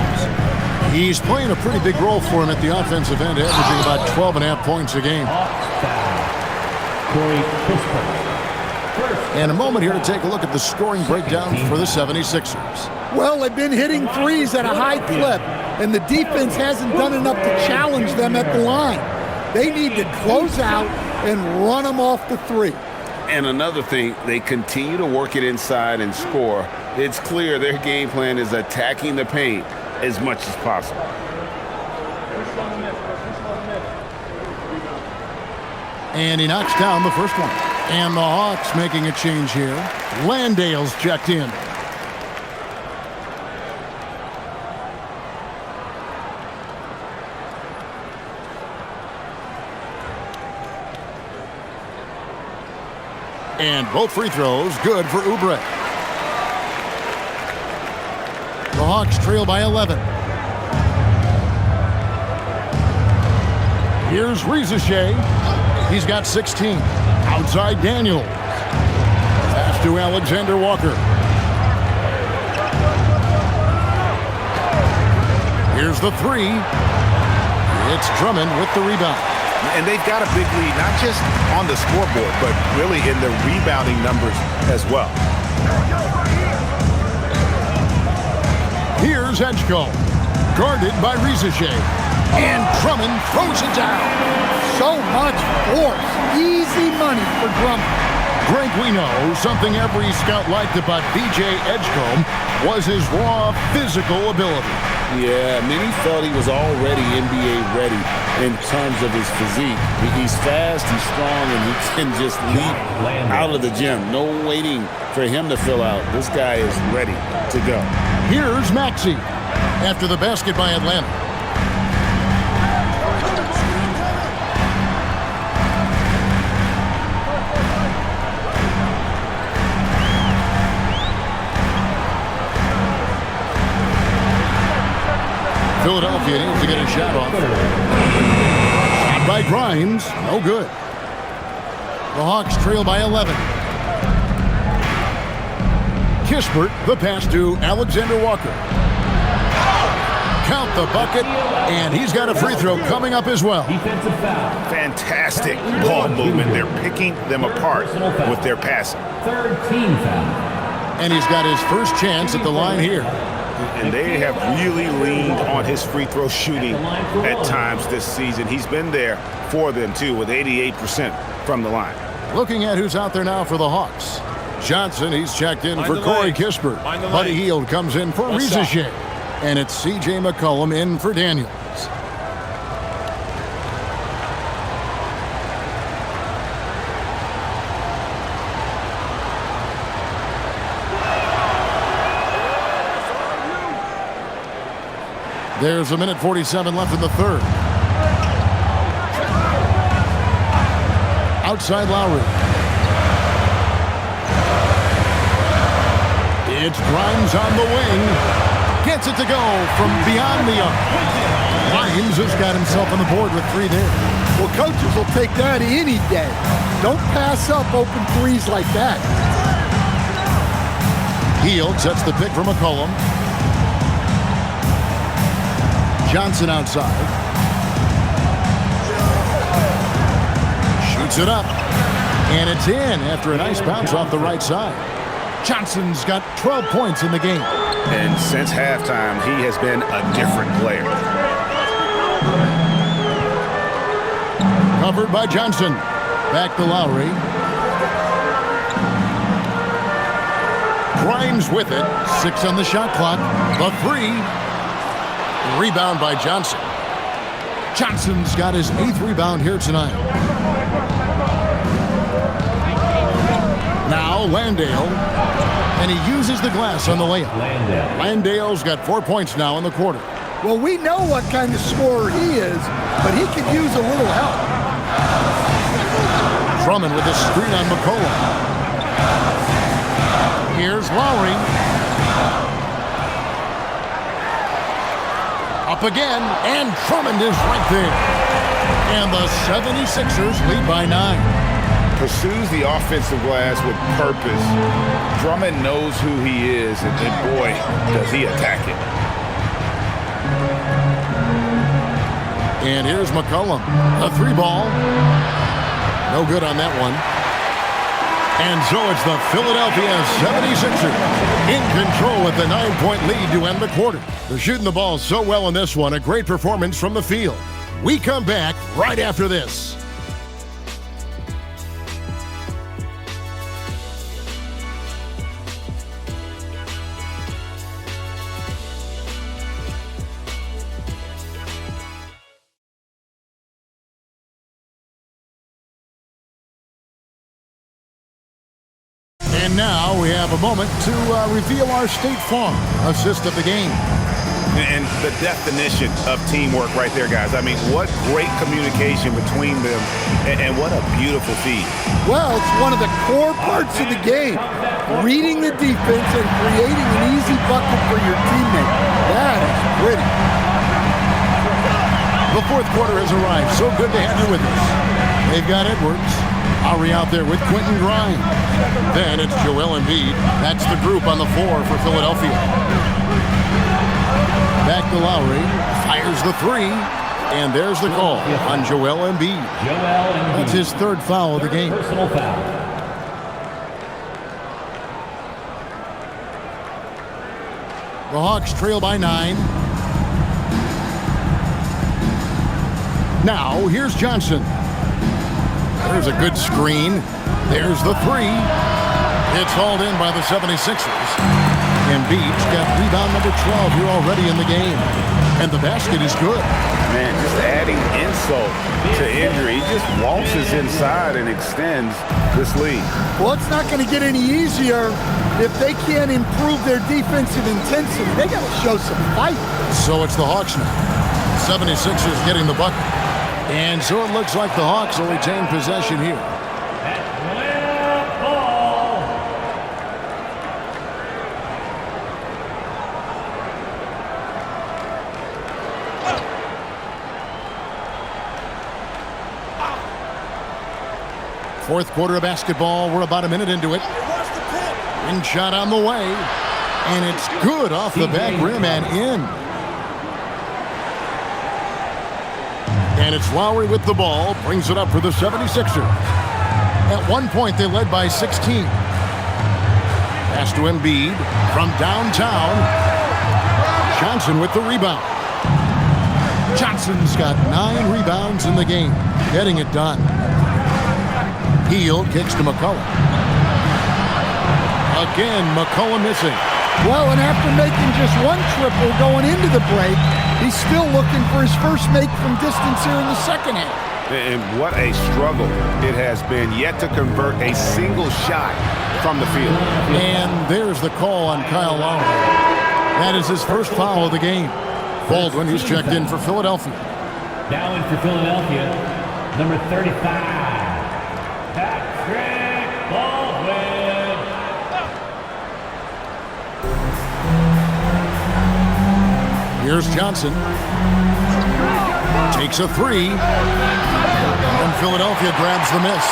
He's playing a pretty big role for him at the offensive end, averaging about 12.5 points a game. And a moment here to take a look at the scoring breakdown for the 76ers. Well, they've been hitting threes at a high clip, and the defense hasn't done enough to challenge them at the line. They need to close out and run them off the 3. And another thing, they continue to work it inside and score. It's clear their game plan is attacking the paint as much as possible. And he knocks down the first one. And the Hawks making a change here. Landale's checked in. And both free throws good for Oubre. The Hawks trail by 11. Here's Rizichet. He's got 16. Outside Daniels. Pass to Alexander Walker. Here's the 3. It's Drummond with the rebound. And they've got a big lead, not just on the scoreboard, but really in the rebounding numbers as well. Here's Edgecombe, guarded by Rizachet. And Drummond throws it down. So much force. Easy money for Drummond. Greg, we know something every scout liked about B.J. Edgecombe was his raw physical ability. Yeah, many felt he was already NBA ready in terms of his physique. He's fast, he's strong, and he can just leap out of the gym. No waiting for him to fill out. This guy is ready to go. Here's Maxey after the basket by Atlanta. Philadelphia needs to get a shot off. Shot by Grimes. No good. The Hawks trail by 11. Kispert, the pass to Alexander Walker. Count the bucket, and he's got a free throw coming up as well. Fantastic ball movement. They're picking them apart with their passing. Third team foul. And he's got his first chance at the line here. And they have really leaned on his free throw shooting at times this season. He's been there for them, too, with 88% from the line. Looking at who's out there now for the Hawks. Johnson, he's checked in for Corey Kispert. Buddy Hield comes in for Rizachet. And it's C.J. McCollum in for Daniels. There's a minute 47 left in the third. Outside Lowry. It's Grimes on the wing. Gets it to go from beyond the arc. Grimes has got himself on the board with 3 there. Well, coaches will take that any day. Don't pass up open threes like that. Hield sets the pick for McCollum. Johnson outside. Shoots it up. And it's in after a nice bounce off the right side. Johnson's got 12 points in the game. And since halftime, he has been a different player. Covered by Johnson. Back to Lowry. Grimes with it. 6 on the shot clock. The 3. Rebound by Johnson. Johnson's got his 8th rebound here tonight. Now Landale. And he uses the glass on the layup. Landale's got 4 points now in the quarter. Well, we know what kind of scorer he is, but he could use a little help. Drummond with a screen on McCollum. Here's Lowry. Up again, and Drummond is right there. And the 76ers lead by 9. Pursues the offensive glass with purpose. Drummond knows who he is, and boy, does he attack it. And here's McCollum. A 3-ball. No good on that one. And so it's the Philadelphia 76ers in control with the 9-point lead to end the quarter. They're shooting the ball so well in this one. A great performance from the field. We come back right after this. And now we have a moment to reveal our State Farm assist of the game. And the definition of teamwork right there, guys. I mean, what great communication between them, and what a beautiful feed. Well, it's one of the core parts of the game. Reading the defense and creating an easy bucket for your teammate. That is pretty. The fourth quarter has arrived. So good to have you with us. They've got Edwards. Lowry out there with Quentin Grimes. Then it's Joel Embiid. That's the group on the floor for Philadelphia. Back to Lowry. Fires the 3. And there's the call on Joel Embiid. That's his third foul of the game. Personal foul. The Hawks trail by 9. Now, here's Johnson. There's a good screen. There's the 3. It's hauled in by the 76ers. Embiid's got rebound number 12 here already in the game. And the basket is good. Man, just adding insult to injury. He just waltzes inside and extends this lead. Well, it's not going to get any easier if they can't improve their defensive intensity. They got to show some fight. So it's the Hawks now. 76ers getting the bucket. And so it looks like the Hawks will retain possession here. Fourth quarter of basketball. We're about a minute into it. Wind shot on the way. And it's good off the back rim and in. And it's Lowry with the ball. Brings it up for the 76ers. At one point, they led by 16. Pass to Embiid from downtown. Johnson with the rebound. Johnson's got 9 rebounds in the game. Getting it done. Heel kicks to McCollum. Again, McCollum missing. Well, and after making just one triple going into the break, he's still looking for his first make from distance here in the second half. And what a struggle it has been yet to convert a single shot from the field. And there's the call on Kyle Lowry. That is his first foul of the game. Baldwin, who's checked in for Philadelphia. Now in for Philadelphia, number 35. Patrick Baldwin. Here's Johnson. Takes a 3. And Philadelphia grabs the miss.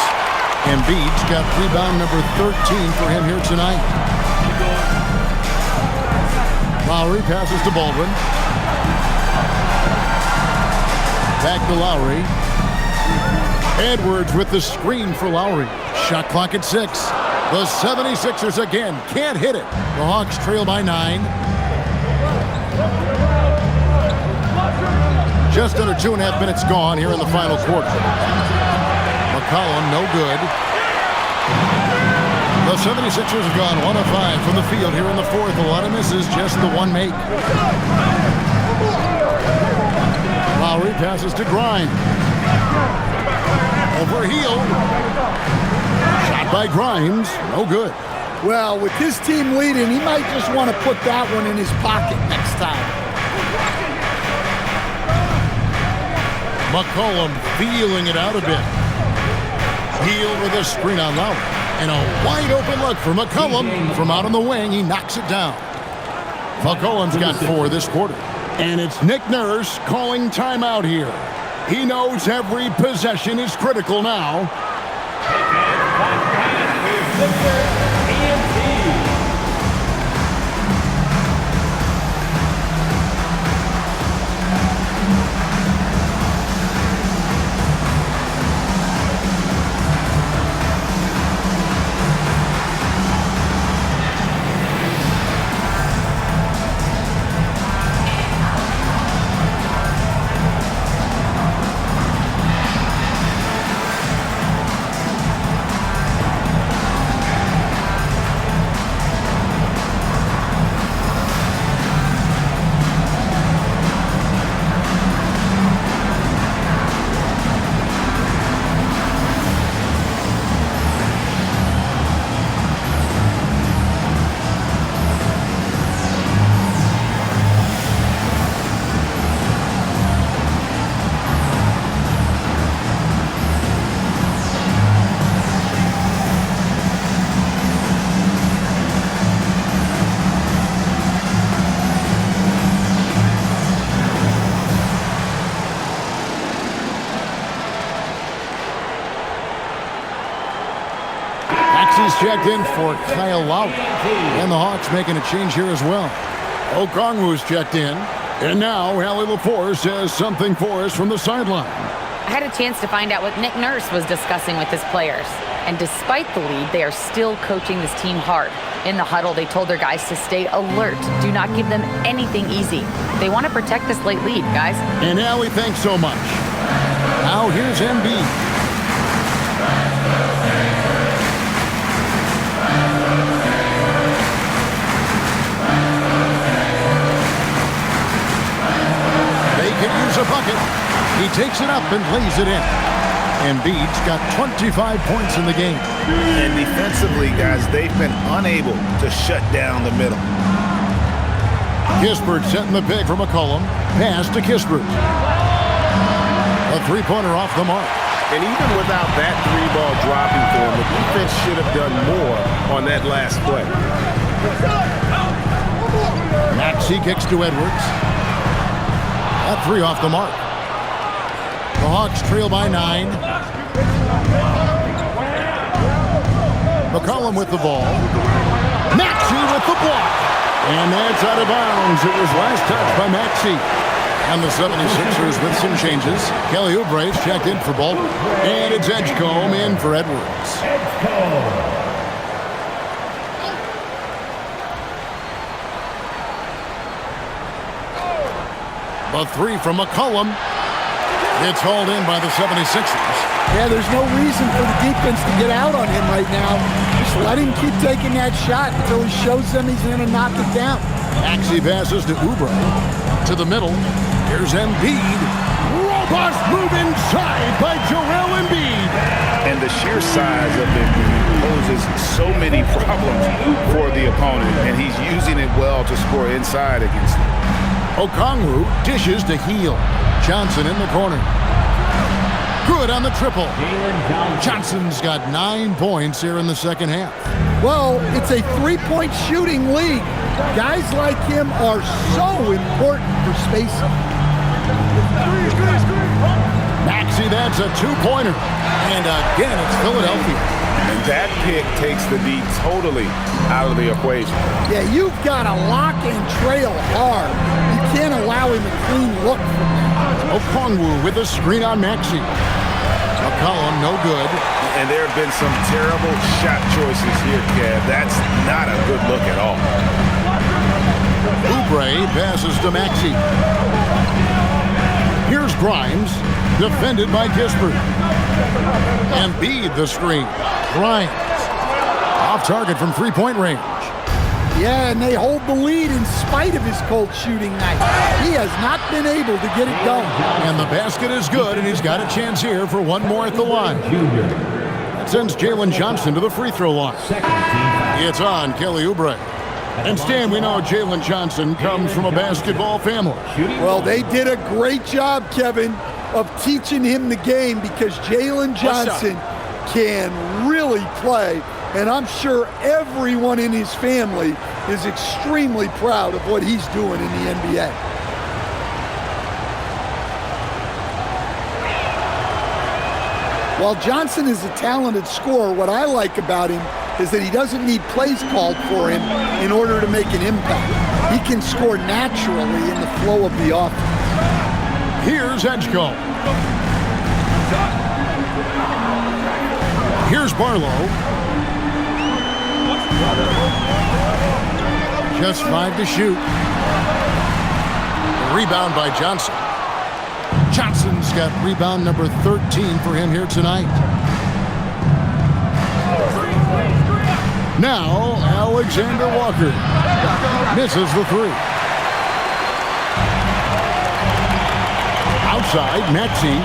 Embiid's got rebound number 13 for him here tonight. Lowry passes to Baldwin. Back to Lowry. Edwards with the screen for Lowry. Shot clock at 6. The 76ers again can't hit it. The Hawks trail by 9. Just under 2.5 minutes gone here in the final quarter. McCollum, no good. The 76ers have gone 1 of 5 from the field here in the fourth. A lot of misses, just the one make. Lowry passes to Grimes. Over heel. Shot by Grimes, no good. Well, with his team leading, he might just want to put that one in his pocket next time. McCollum feeling it out a bit. Heel with a screen on Lowry. And a wide open look for McCollum. From out on the wing, he knocks it down. McCollum's got 4 this quarter. And it's Nick Nurse calling timeout here. He knows every possession is critical now. He's checked in for Kyle Lowry. And the Hawks making a change here as well. Okongwu's checked in. And now, Allie LaForce has something for us from the sideline. I had a chance to find out what Nick Nurse was discussing with his players. And despite the lead, they are still coaching this team hard. In the huddle, they told their guys to stay alert. Do not give them anything easy. They want to protect this late lead, guys. And Allie, thanks so much. Now here's Embiid. Use a bucket. He takes it up and lays it in. Embiid's got 25 points in the game. And defensively, guys, they've been unable to shut down the middle. Kispert setting the pick from McCollum. Pass to Kispert. A three-pointer off the mark. And even without that three-ball dropping for him, the defense should have done more on that last play. Maxey kicks to Edwards. That three off the mark. The Hawks trail by 9. McCollum with the ball. Maxey with the block. And that's out of bounds. It was last touched by Maxey. And the 76ers with some changes. Kelly Oubre's checked in for Baldwin. And it's Edgecombe in for Edwards. A three from McCollum. It's hauled in by the 76ers. Yeah, there's no reason for the defense to get out on him right now. Just let him keep taking that shot until he shows them he's going to knock it down. Maxey passes to Oubre. To the middle. Here's Embiid. Robust move inside by Joel Embiid. And the sheer size of Embiid poses so many problems for the opponent, and he's using it well to score inside against them. Okongwu dishes to Heel. Johnson in the corner. Good on the triple. Johnson's got 9 points here in the second half. Well, it's a three-point shooting league. Guys like him are so important for spacing. Maxey, that's a two-pointer. And again, it's Philadelphia. And that pick takes the D totally out of the equation. Yeah, you've got to lock and trail hard. You can't allow him a clean look from that. Okongwu with a screen on Maxey. McCollum, no good. And there have been some terrible shot choices here, Kev. That's not a good look at all. Oubre passes to Maxey. Here's Grimes, defended by Kispert. Embiid the screen. Grimes off target from three-point range. Yeah, and they hold the lead in spite of his cold shooting night. He has not been able to get it going. And the basket is good, and he's got a chance here for one more at the line. That sends Jalen Johnson to the free throw line. It's on Kelly Oubre. And Stan, we know Jalen Johnson comes from a basketball family. Well, they did a great job, Kevin, of teaching him the game because Jalen Johnson can really play. And I'm sure everyone in his family is extremely proud of what he's doing in the NBA. While Johnson is a talented scorer, what I like about him is that he doesn't need plays called for him in order to make an impact. He can score naturally in the flow of the offense. Here's Edgecombe. Here's Barlow. Just 5 to shoot. A rebound by Johnson. Johnson's got rebound number 13 for him here tonight. Now, Alexander Walker misses the three. Outside, Maxey.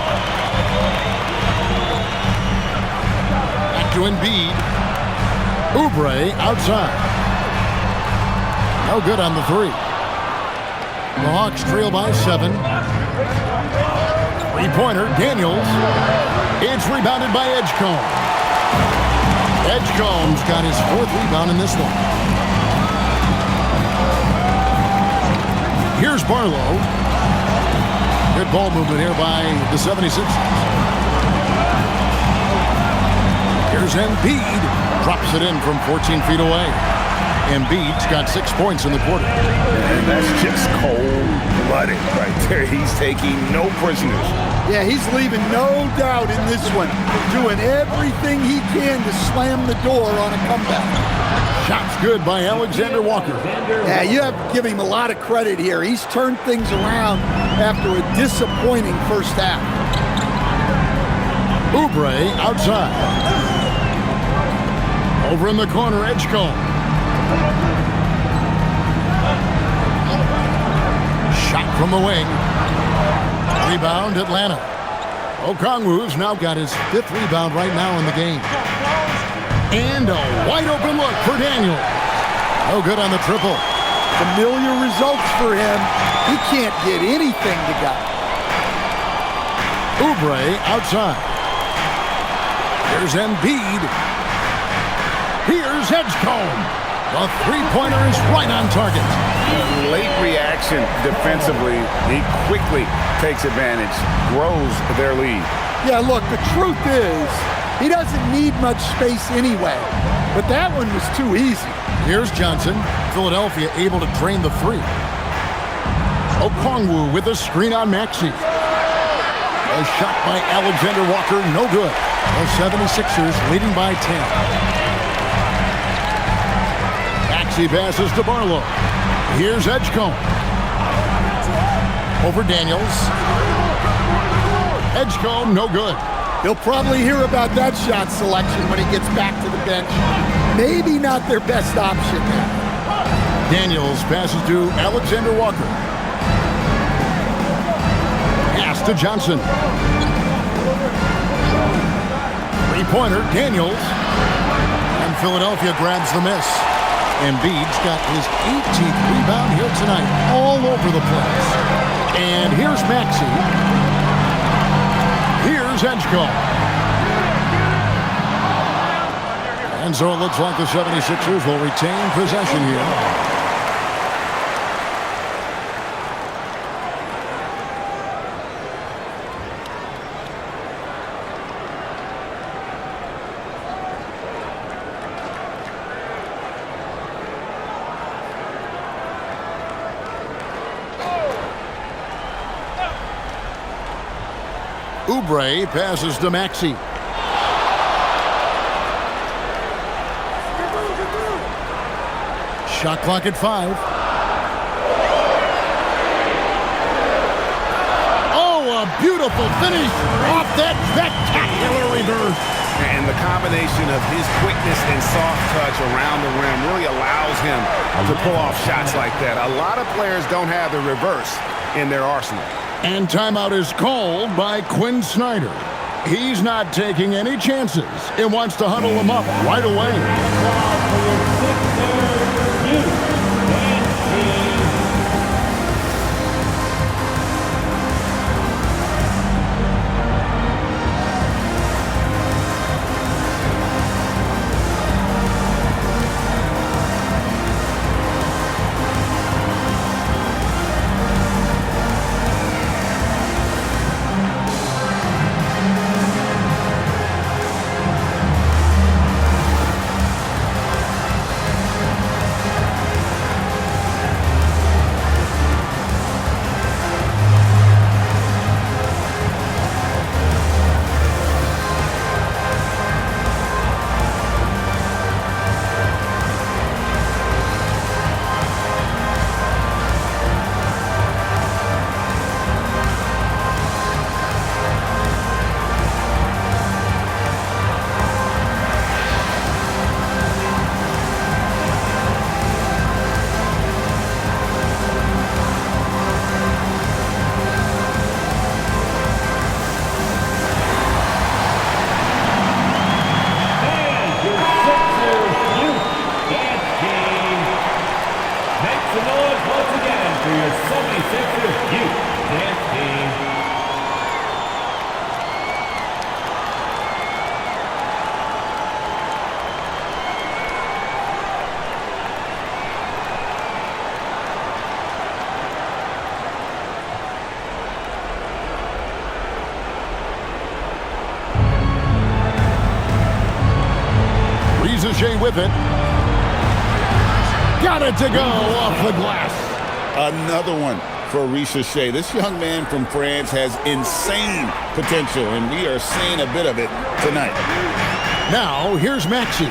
Back to Embiid. Oubre outside. No good on the three. The Hawks trail by 7. Three-pointer, Daniels. It's rebounded by Edgecombe. Edgecombe's got his 4th rebound in this one. Here's Barlow. Good ball movement here by the 76ers. Here's Embiid. Drops it in from 14 feet away. Embiid's got 6 points in the quarter. And that's just cold-blooded right there. He's taking no prisoners. Yeah, he's leaving no doubt in this one. Doing everything he can to slam the door on a comeback. Shots good by Alexander Walker. Yeah, you have to give him a lot of credit here. He's turned things around after a disappointing first half. Oubre outside. Over in the corner, Edgecombe. Shot from the wing. Rebound, Atlanta. Okongwu's now got his 5th rebound right now in the game. And a wide open look for Daniel. No good on the triple. Familiar results for him. He can't get anything to go. Oubre outside. Here's Embiid. Here's Edgecombe. The three-pointer is right on target. Late reaction defensively. He quickly takes advantage, grows their lead. Yeah, look, the truth is, he doesn't need much space anyway. But that one was too easy. Here's Johnson. Philadelphia able to drain the three. Okongwu with a screen on Maxey. A shot by Alexander Walker, no good. The 76ers leading by 10. Maxey passes to Barlow. Here's Edgecombe. Over Daniels. Edgecombe, no good. He'll probably hear about that shot selection when he gets back to the bench. Maybe not their best option there. Daniels passes to Alexander Walker. Pass to Johnson. Three-pointer, Daniels. And Philadelphia grabs the miss. Embiid's got his 18th rebound here tonight, all over the place. And here's Maxey. Here's Edgecombe. And so it looks like the 76ers will retain possession here. Oubre passes to Maxey. Shot clock at 5. Oh, a beautiful finish off that spectacular reverse. And the combination of his quickness and soft touch around the rim really allows him to pull off shots like that. A lot of players don't have the reverse in their arsenal. And timeout is called by Quinn Snyder. He's not taking any chances and wants to huddle them up right away. With it. Got it to go off the glass. Another one for Ricochet. This young man from France has insane potential, and we are seeing a bit of it tonight. Now, here's Maxey.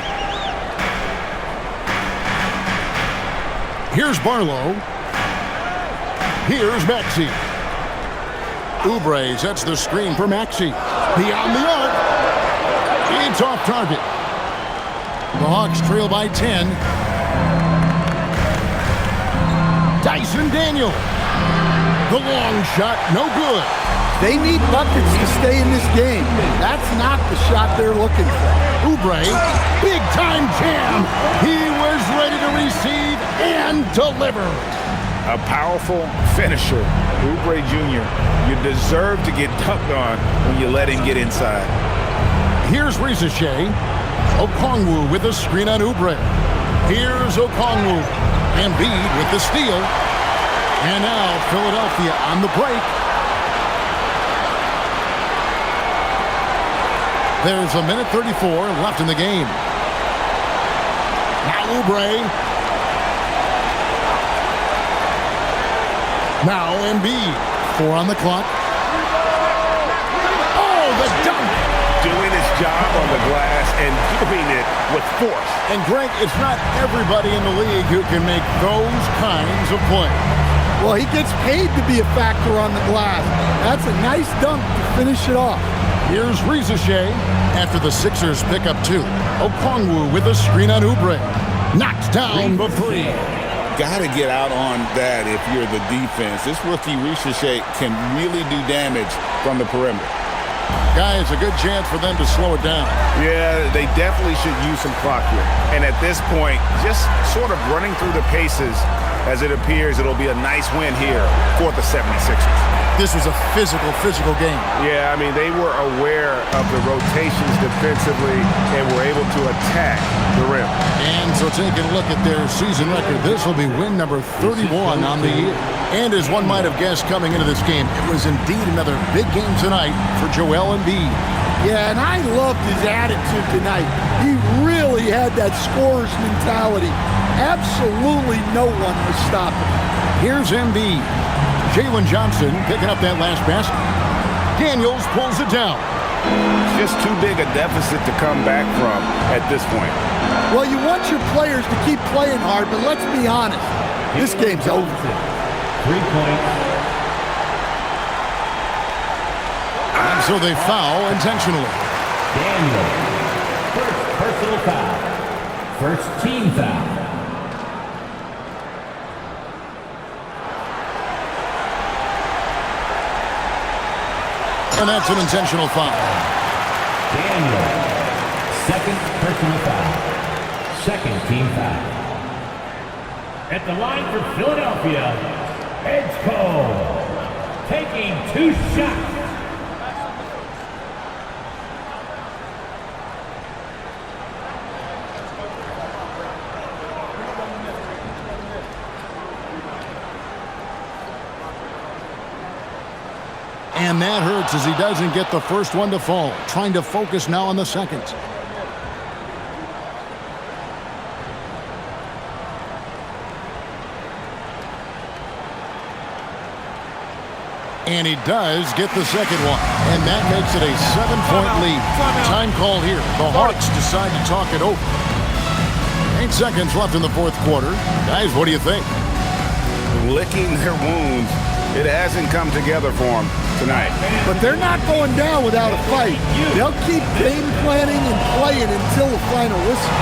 Here's Barlow. Here's Maxey. Oubre sets the screen for Maxey. Beyond the arc. It's off target. The Hawks trail by 10. Dyson Daniel. The long shot, no good. They need buckets to stay in this game. That's not the shot they're looking for. Oubre, big time jam. He was ready to receive and deliver. A powerful finisher, Oubre Jr. You deserve to get dunked on when you let him get inside. Here's Ricochet. Okongwu with the screen on Oubre. Here's Okongwu. Embiid with the steal. And now Philadelphia on the break. There's a minute 34 left in the game. Now Oubre. Now Embiid. 4 on the clock. Oh, the dunk! Doing his job on the glass and doing it with force. And Greg, it's not everybody in the league who can make those kinds of plays. Well, he gets paid to be a factor on the glass. That's a nice dunk to finish it off. Here's Ricochet after the Sixers pick up 2. Okongwu with a screen on Oubre. Knocked down for 3. Got to get out on that if you're the defense. This rookie Ricochet can really do damage from the perimeter. Guys, a good chance for them to slow it down. Yeah, they definitely should use some clock here. And at this point, just sort of running through the paces as it appears it'll be a nice win here for the 76ers. This was a physical game. Yeah, I mean, they were aware of the rotations defensively and were able to attack the rim. And so taking a look at their season record, this will be win number 31 on the year. And as one might have guessed coming into this game, it was indeed another big game tonight for Joel Embiid. Yeah, and I loved his attitude tonight. He really had that scorer's mentality. Absolutely no one was stopping him. Here's Embiid. Jalen Johnson picking up that last basket. Daniels pulls it down. It's just too big a deficit to come back from at this point. Well, you want your players to keep playing hard, but let's be honest. This game's over. 3 points. And so they foul intentionally. Daniel. First personal foul. First team foul. And that's an intentional foul. Daniel. Second personal foul. Second team foul. At the line for Philadelphia, Edgecombe. Taking 2 shots. And that hurts as he doesn't get the first one to fall. Trying to focus now on the second. And he does get the second one. And that makes it a 7-point lead. Time call here. The Hawks decide to talk it over. 8 seconds left in the fourth quarter. Guys, what do you think? Licking their wounds. It hasn't come together for them tonight. But they're not going down without a fight. They'll keep game planning and playing until the final whistle.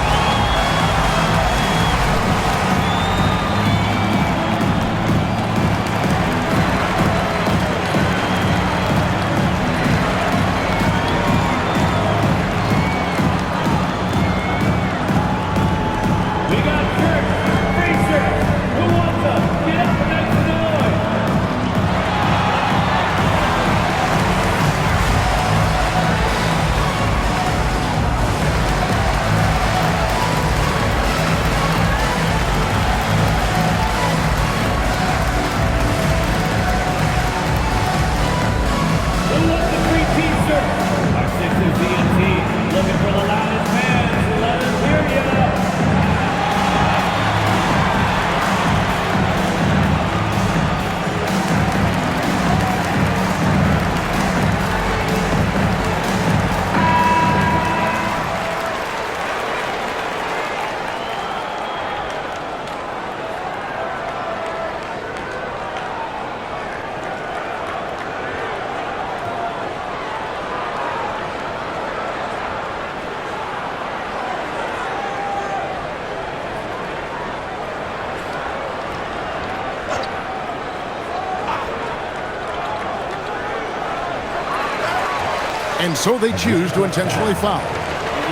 And so they choose to intentionally foul.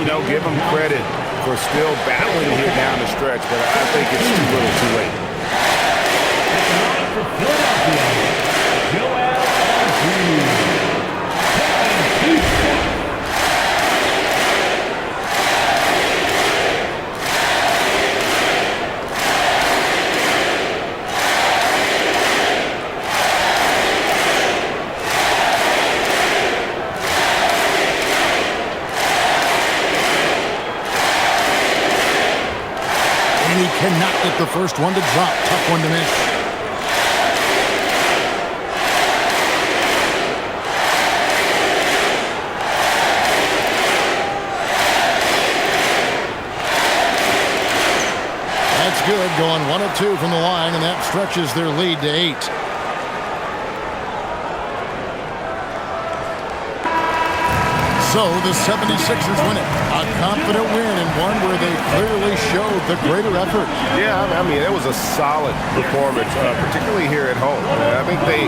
You know, give them credit for still battling here down the stretch, but I think it's too little too late. He cannot get the first one to drop. Tough one to miss. That's good. Going 1 of 2 from the line, and that stretches their lead to 8. So the 76ers win it. A confident win and one where they clearly showed the greater effort. Yeah, I mean, it was a solid performance, particularly here at home. I think they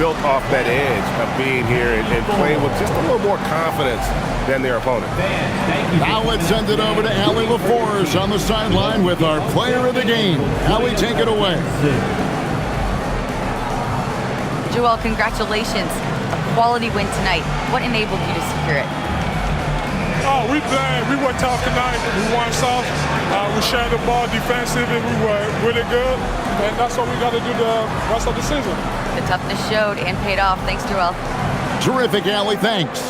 built off that edge of being here and playing with just a little more confidence than their opponent. Now let's send it over to Allie LaForce on the sideline with our player of the game. Allie, take it away. Joel, congratulations. A quality win tonight. What enabled you to secure it? Oh, we played. We were tough tonight. We won soft. We shared the ball defensive, and we were really good. And that's what we got to do the rest of the season. The toughness showed and paid off. Thanks, Joel. Terrific, Allie. Thanks.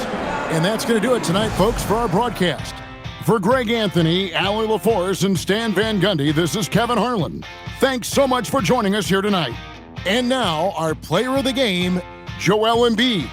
And that's going to do it tonight, folks, for our broadcast. For Greg Anthony, Allie LaForce, and Stan Van Gundy, this is Kevin Harlan. Thanks so much for joining us here tonight. And now, our player of the game, Joel Embiid.